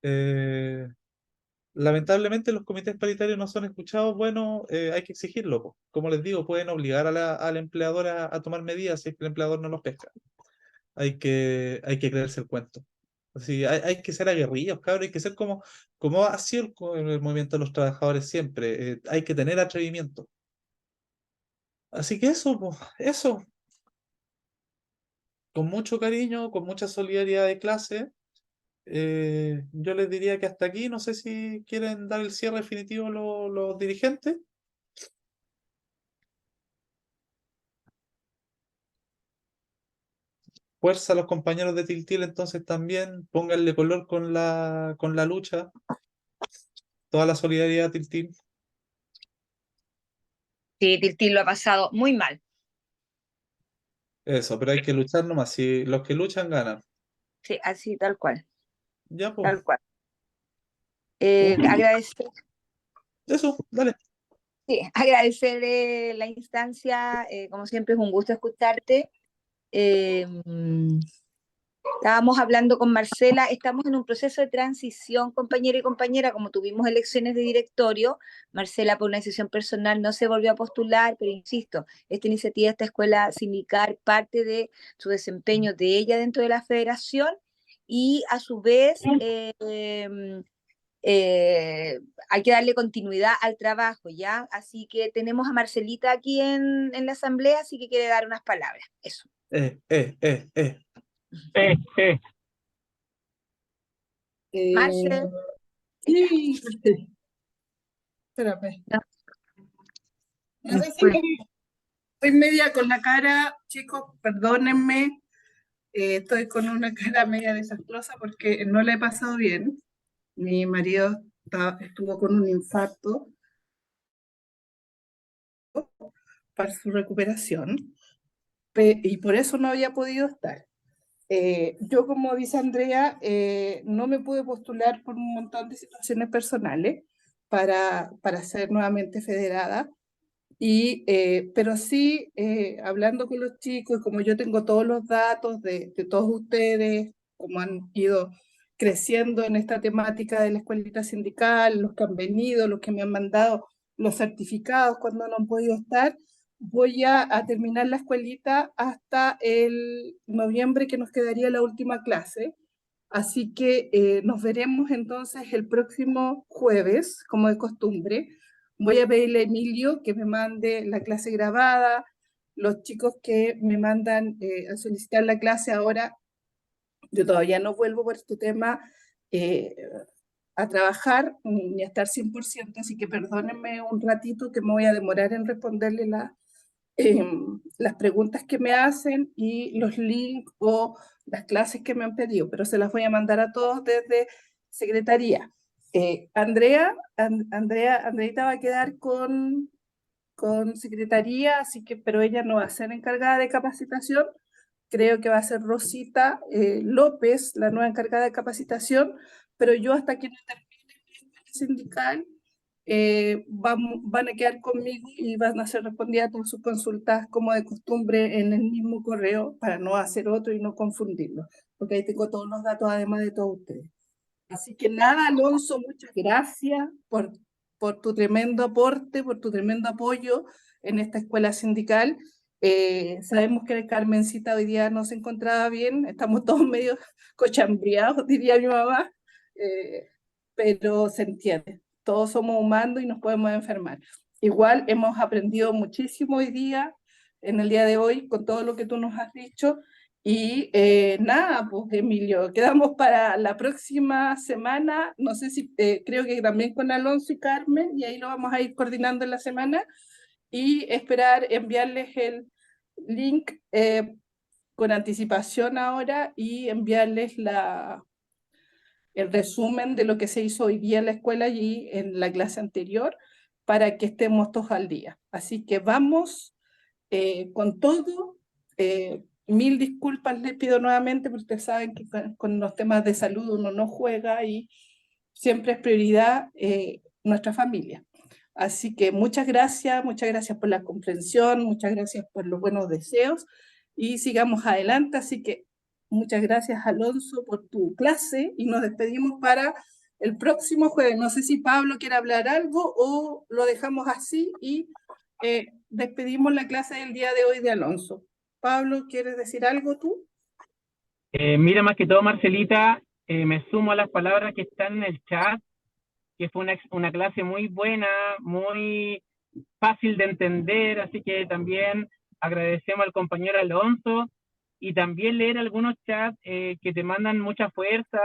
Speaker 1: Eh, Lamentablemente los comités paritarios no son escuchados, bueno, hay que exigirlo, pues. Como les digo, pueden obligar al empleador a tomar medidas si es que el empleador no los pesca. Hay que creerse el cuento. Así, hay que ser aguerridos, cabrón, hay que ser como ha sido el movimiento de los trabajadores siempre. Hay que tener atrevimiento. Así que eso, pues, eso, con mucho cariño, con mucha solidaridad de clase, yo les diría que hasta aquí, no sé si quieren dar el cierre definitivo los dirigentes. Fuerza a los compañeros de Tiltil, entonces también pónganle color con la lucha, toda la solidaridad a Tiltil.
Speaker 4: Sí, Tiltil lo ha pasado muy mal.
Speaker 1: Eso, pero hay que luchar nomás, si los que luchan ganan.
Speaker 4: Sí, así, tal cual,
Speaker 1: Ya, pues,
Speaker 4: tal cual. Agradecer,
Speaker 1: eso, dale.
Speaker 4: sí, agradecer la instancia, como siempre es un gusto escucharte. Eh, mm, Estábamos hablando con Marcela, estamos en un proceso de transición, compañera y compañera, como tuvimos elecciones de directorio, Marcela por una decisión personal no se volvió a postular, pero insisto, esta iniciativa, esta escuela sindical, parte de su desempeño de ella dentro de la federación y a su vez hay que darle continuidad al trabajo, ¿ya? Así que tenemos a Marcelita aquí en la asamblea, así que quiere dar unas palabras. Eso.
Speaker 1: Eh, eh, eh, eh.
Speaker 2: Eh, eh.
Speaker 4: Marce,
Speaker 5: Sí, espérame.
Speaker 4: no,
Speaker 5: No sé si
Speaker 4: disculpe.
Speaker 5: estoy media con la cara, chicos, perdónenme, estoy con una cara media desastrosa porque no la he pasado bien. Mi marido estuvo con un infarto para su recuperación y por eso no había podido estar. Yo, como dice Andrea, no me pude postular por un montón de situaciones personales para ser nuevamente federada. Pero sí, hablando con los chicos, y como yo tengo todos los datos de todos ustedes, como han ido creciendo en esta temática de la escuelita sindical, los que han venido, los que me han mandado los certificados cuando no han podido estar, voy a terminar la escuelita hasta el noviembre, que nos quedaría la última clase. Así que nos veremos entonces el próximo jueves, como de costumbre. Voy a pedirle a Emilio que me mande la clase grabada. Los chicos que me mandan a solicitar la clase ahora, yo todavía no vuelvo por este tema eh, a trabajar ni a estar 100%, así que perdónenme un ratito que me voy a demorar en responderle las preguntas que me hacen y los links o las clases que me han pedido, pero se las voy a mandar a todos desde Secretaría. Andreita va a quedar con Secretaría, así que, pero ella no va a ser encargada de capacitación. Creo que va a ser Rosita López, la nueva encargada de capacitación, pero yo hasta que no termine mi escuela sindical, van a quedar conmigo y van a ser respondidas todas sus consultas como de costumbre en el mismo correo para no hacer otro y no confundirlo, porque ahí tengo todos los datos además de todos ustedes. Así que nada, Alonso, muchas gracias por tu tremendo aporte, por tu tremendo apoyo en esta escuela sindical. Sabemos que Carmencita hoy día no se encontraba bien, estamos todos medio cochambreados, diría mi mamá, pero se entiende, todos somos humanos y nos podemos enfermar. Igual hemos aprendido muchísimo hoy día, en el día de hoy, con todo lo que tú nos has dicho, y nada, pues Emilio, quedamos para la próxima semana, no sé si, creo que también con Alonso y Carmen, y ahí lo vamos a ir coordinando en la semana, y esperar enviarles el link con anticipación ahora y enviarles el resumen de lo que se hizo hoy día en la escuela y en la clase anterior para que estemos todos al día. Así que vamos con todo. Mil disculpas les pido nuevamente, porque ustedes saben que con los temas de salud uno no juega y siempre es prioridad nuestra familia. Así que muchas gracias por la comprensión, muchas gracias por los buenos deseos y sigamos adelante. Así que muchas gracias, Alonso, por tu clase y nos despedimos para el próximo jueves. No sé si Pablo quiere hablar algo o lo dejamos así y despedimos la clase del día de hoy de Alonso. Pablo, ¿quieres decir algo tú?
Speaker 2: Mira, más que todo, Marcelita, me sumo a las palabras que están en el chat, que fue una clase muy buena, muy fácil de entender, así que también agradecemos al compañero Alonso y también leer algunos chats que te mandan mucha fuerza,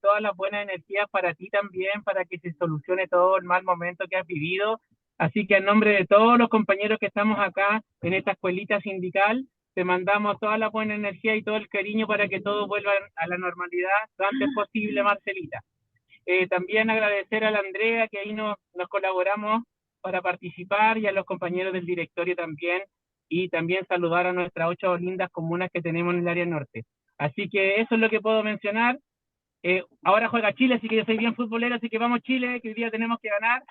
Speaker 2: todas las buenas energías para ti también, para que se solucione todo el mal momento que has vivido. Así que en nombre de todos los compañeros que estamos acá en esta escuelita sindical, te mandamos toda la buena energía y todo el cariño para que todo vuelva a la normalidad lo antes posible, Marcelita. También agradecer a la Andrea, que ahí nos colaboramos para participar, y a los compañeros del directorio también, y también saludar a nuestras 8 lindas comunas que tenemos en el área norte. Así que eso es lo que puedo mencionar. Ahora juega Chile, así que yo soy bien futbolero, así que vamos Chile, que hoy día tenemos que ganar.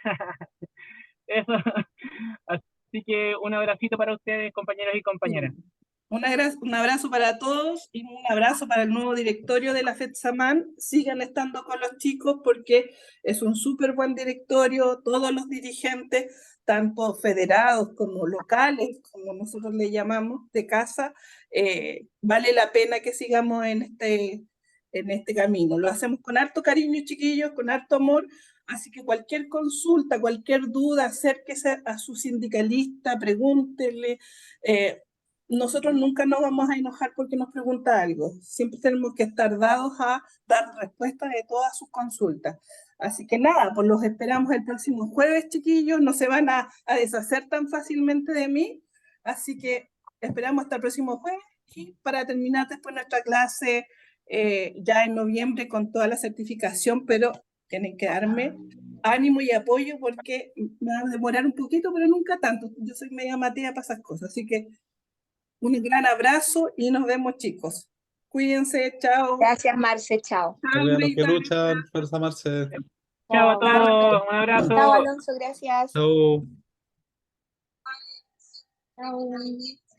Speaker 2: Eso. Así que un abracito para ustedes, compañeros y compañeras.
Speaker 5: Un abrazo para todos y un abrazo para el nuevo directorio de la FEDSAMAN. Sigan estando con los chicos porque es un súper buen directorio. Todos los dirigentes, tanto federados como locales, como nosotros le llamamos, de casa, vale la pena que sigamos en este camino. Lo hacemos con harto cariño, chiquillos, con harto amor. Así que cualquier consulta, cualquier duda, acérquese a su sindicalista, pregúntenle. Nosotros nunca nos vamos a enojar porque nos pregunta algo. Siempre tenemos que estar dados a dar respuesta de todas sus consultas. Así que nada, pues los esperamos el próximo jueves, chiquillos. No se van a deshacer tan fácilmente de mí. Así que esperamos hasta el próximo jueves y para terminar después nuestra clase ya en noviembre con toda la certificación, pero tienen que darme ánimo y apoyo porque me va a demorar un poquito, pero nunca tanto. Yo soy media matea para esas cosas. Así que un gran abrazo y nos vemos, chicos. Cuídense, chao.
Speaker 4: Gracias, Marce, chao.
Speaker 1: A los que luchan, fuerza Marce.
Speaker 2: Chao a todos, un abrazo.
Speaker 4: Chao, Alonso, gracias.
Speaker 1: Chao.
Speaker 4: Chao.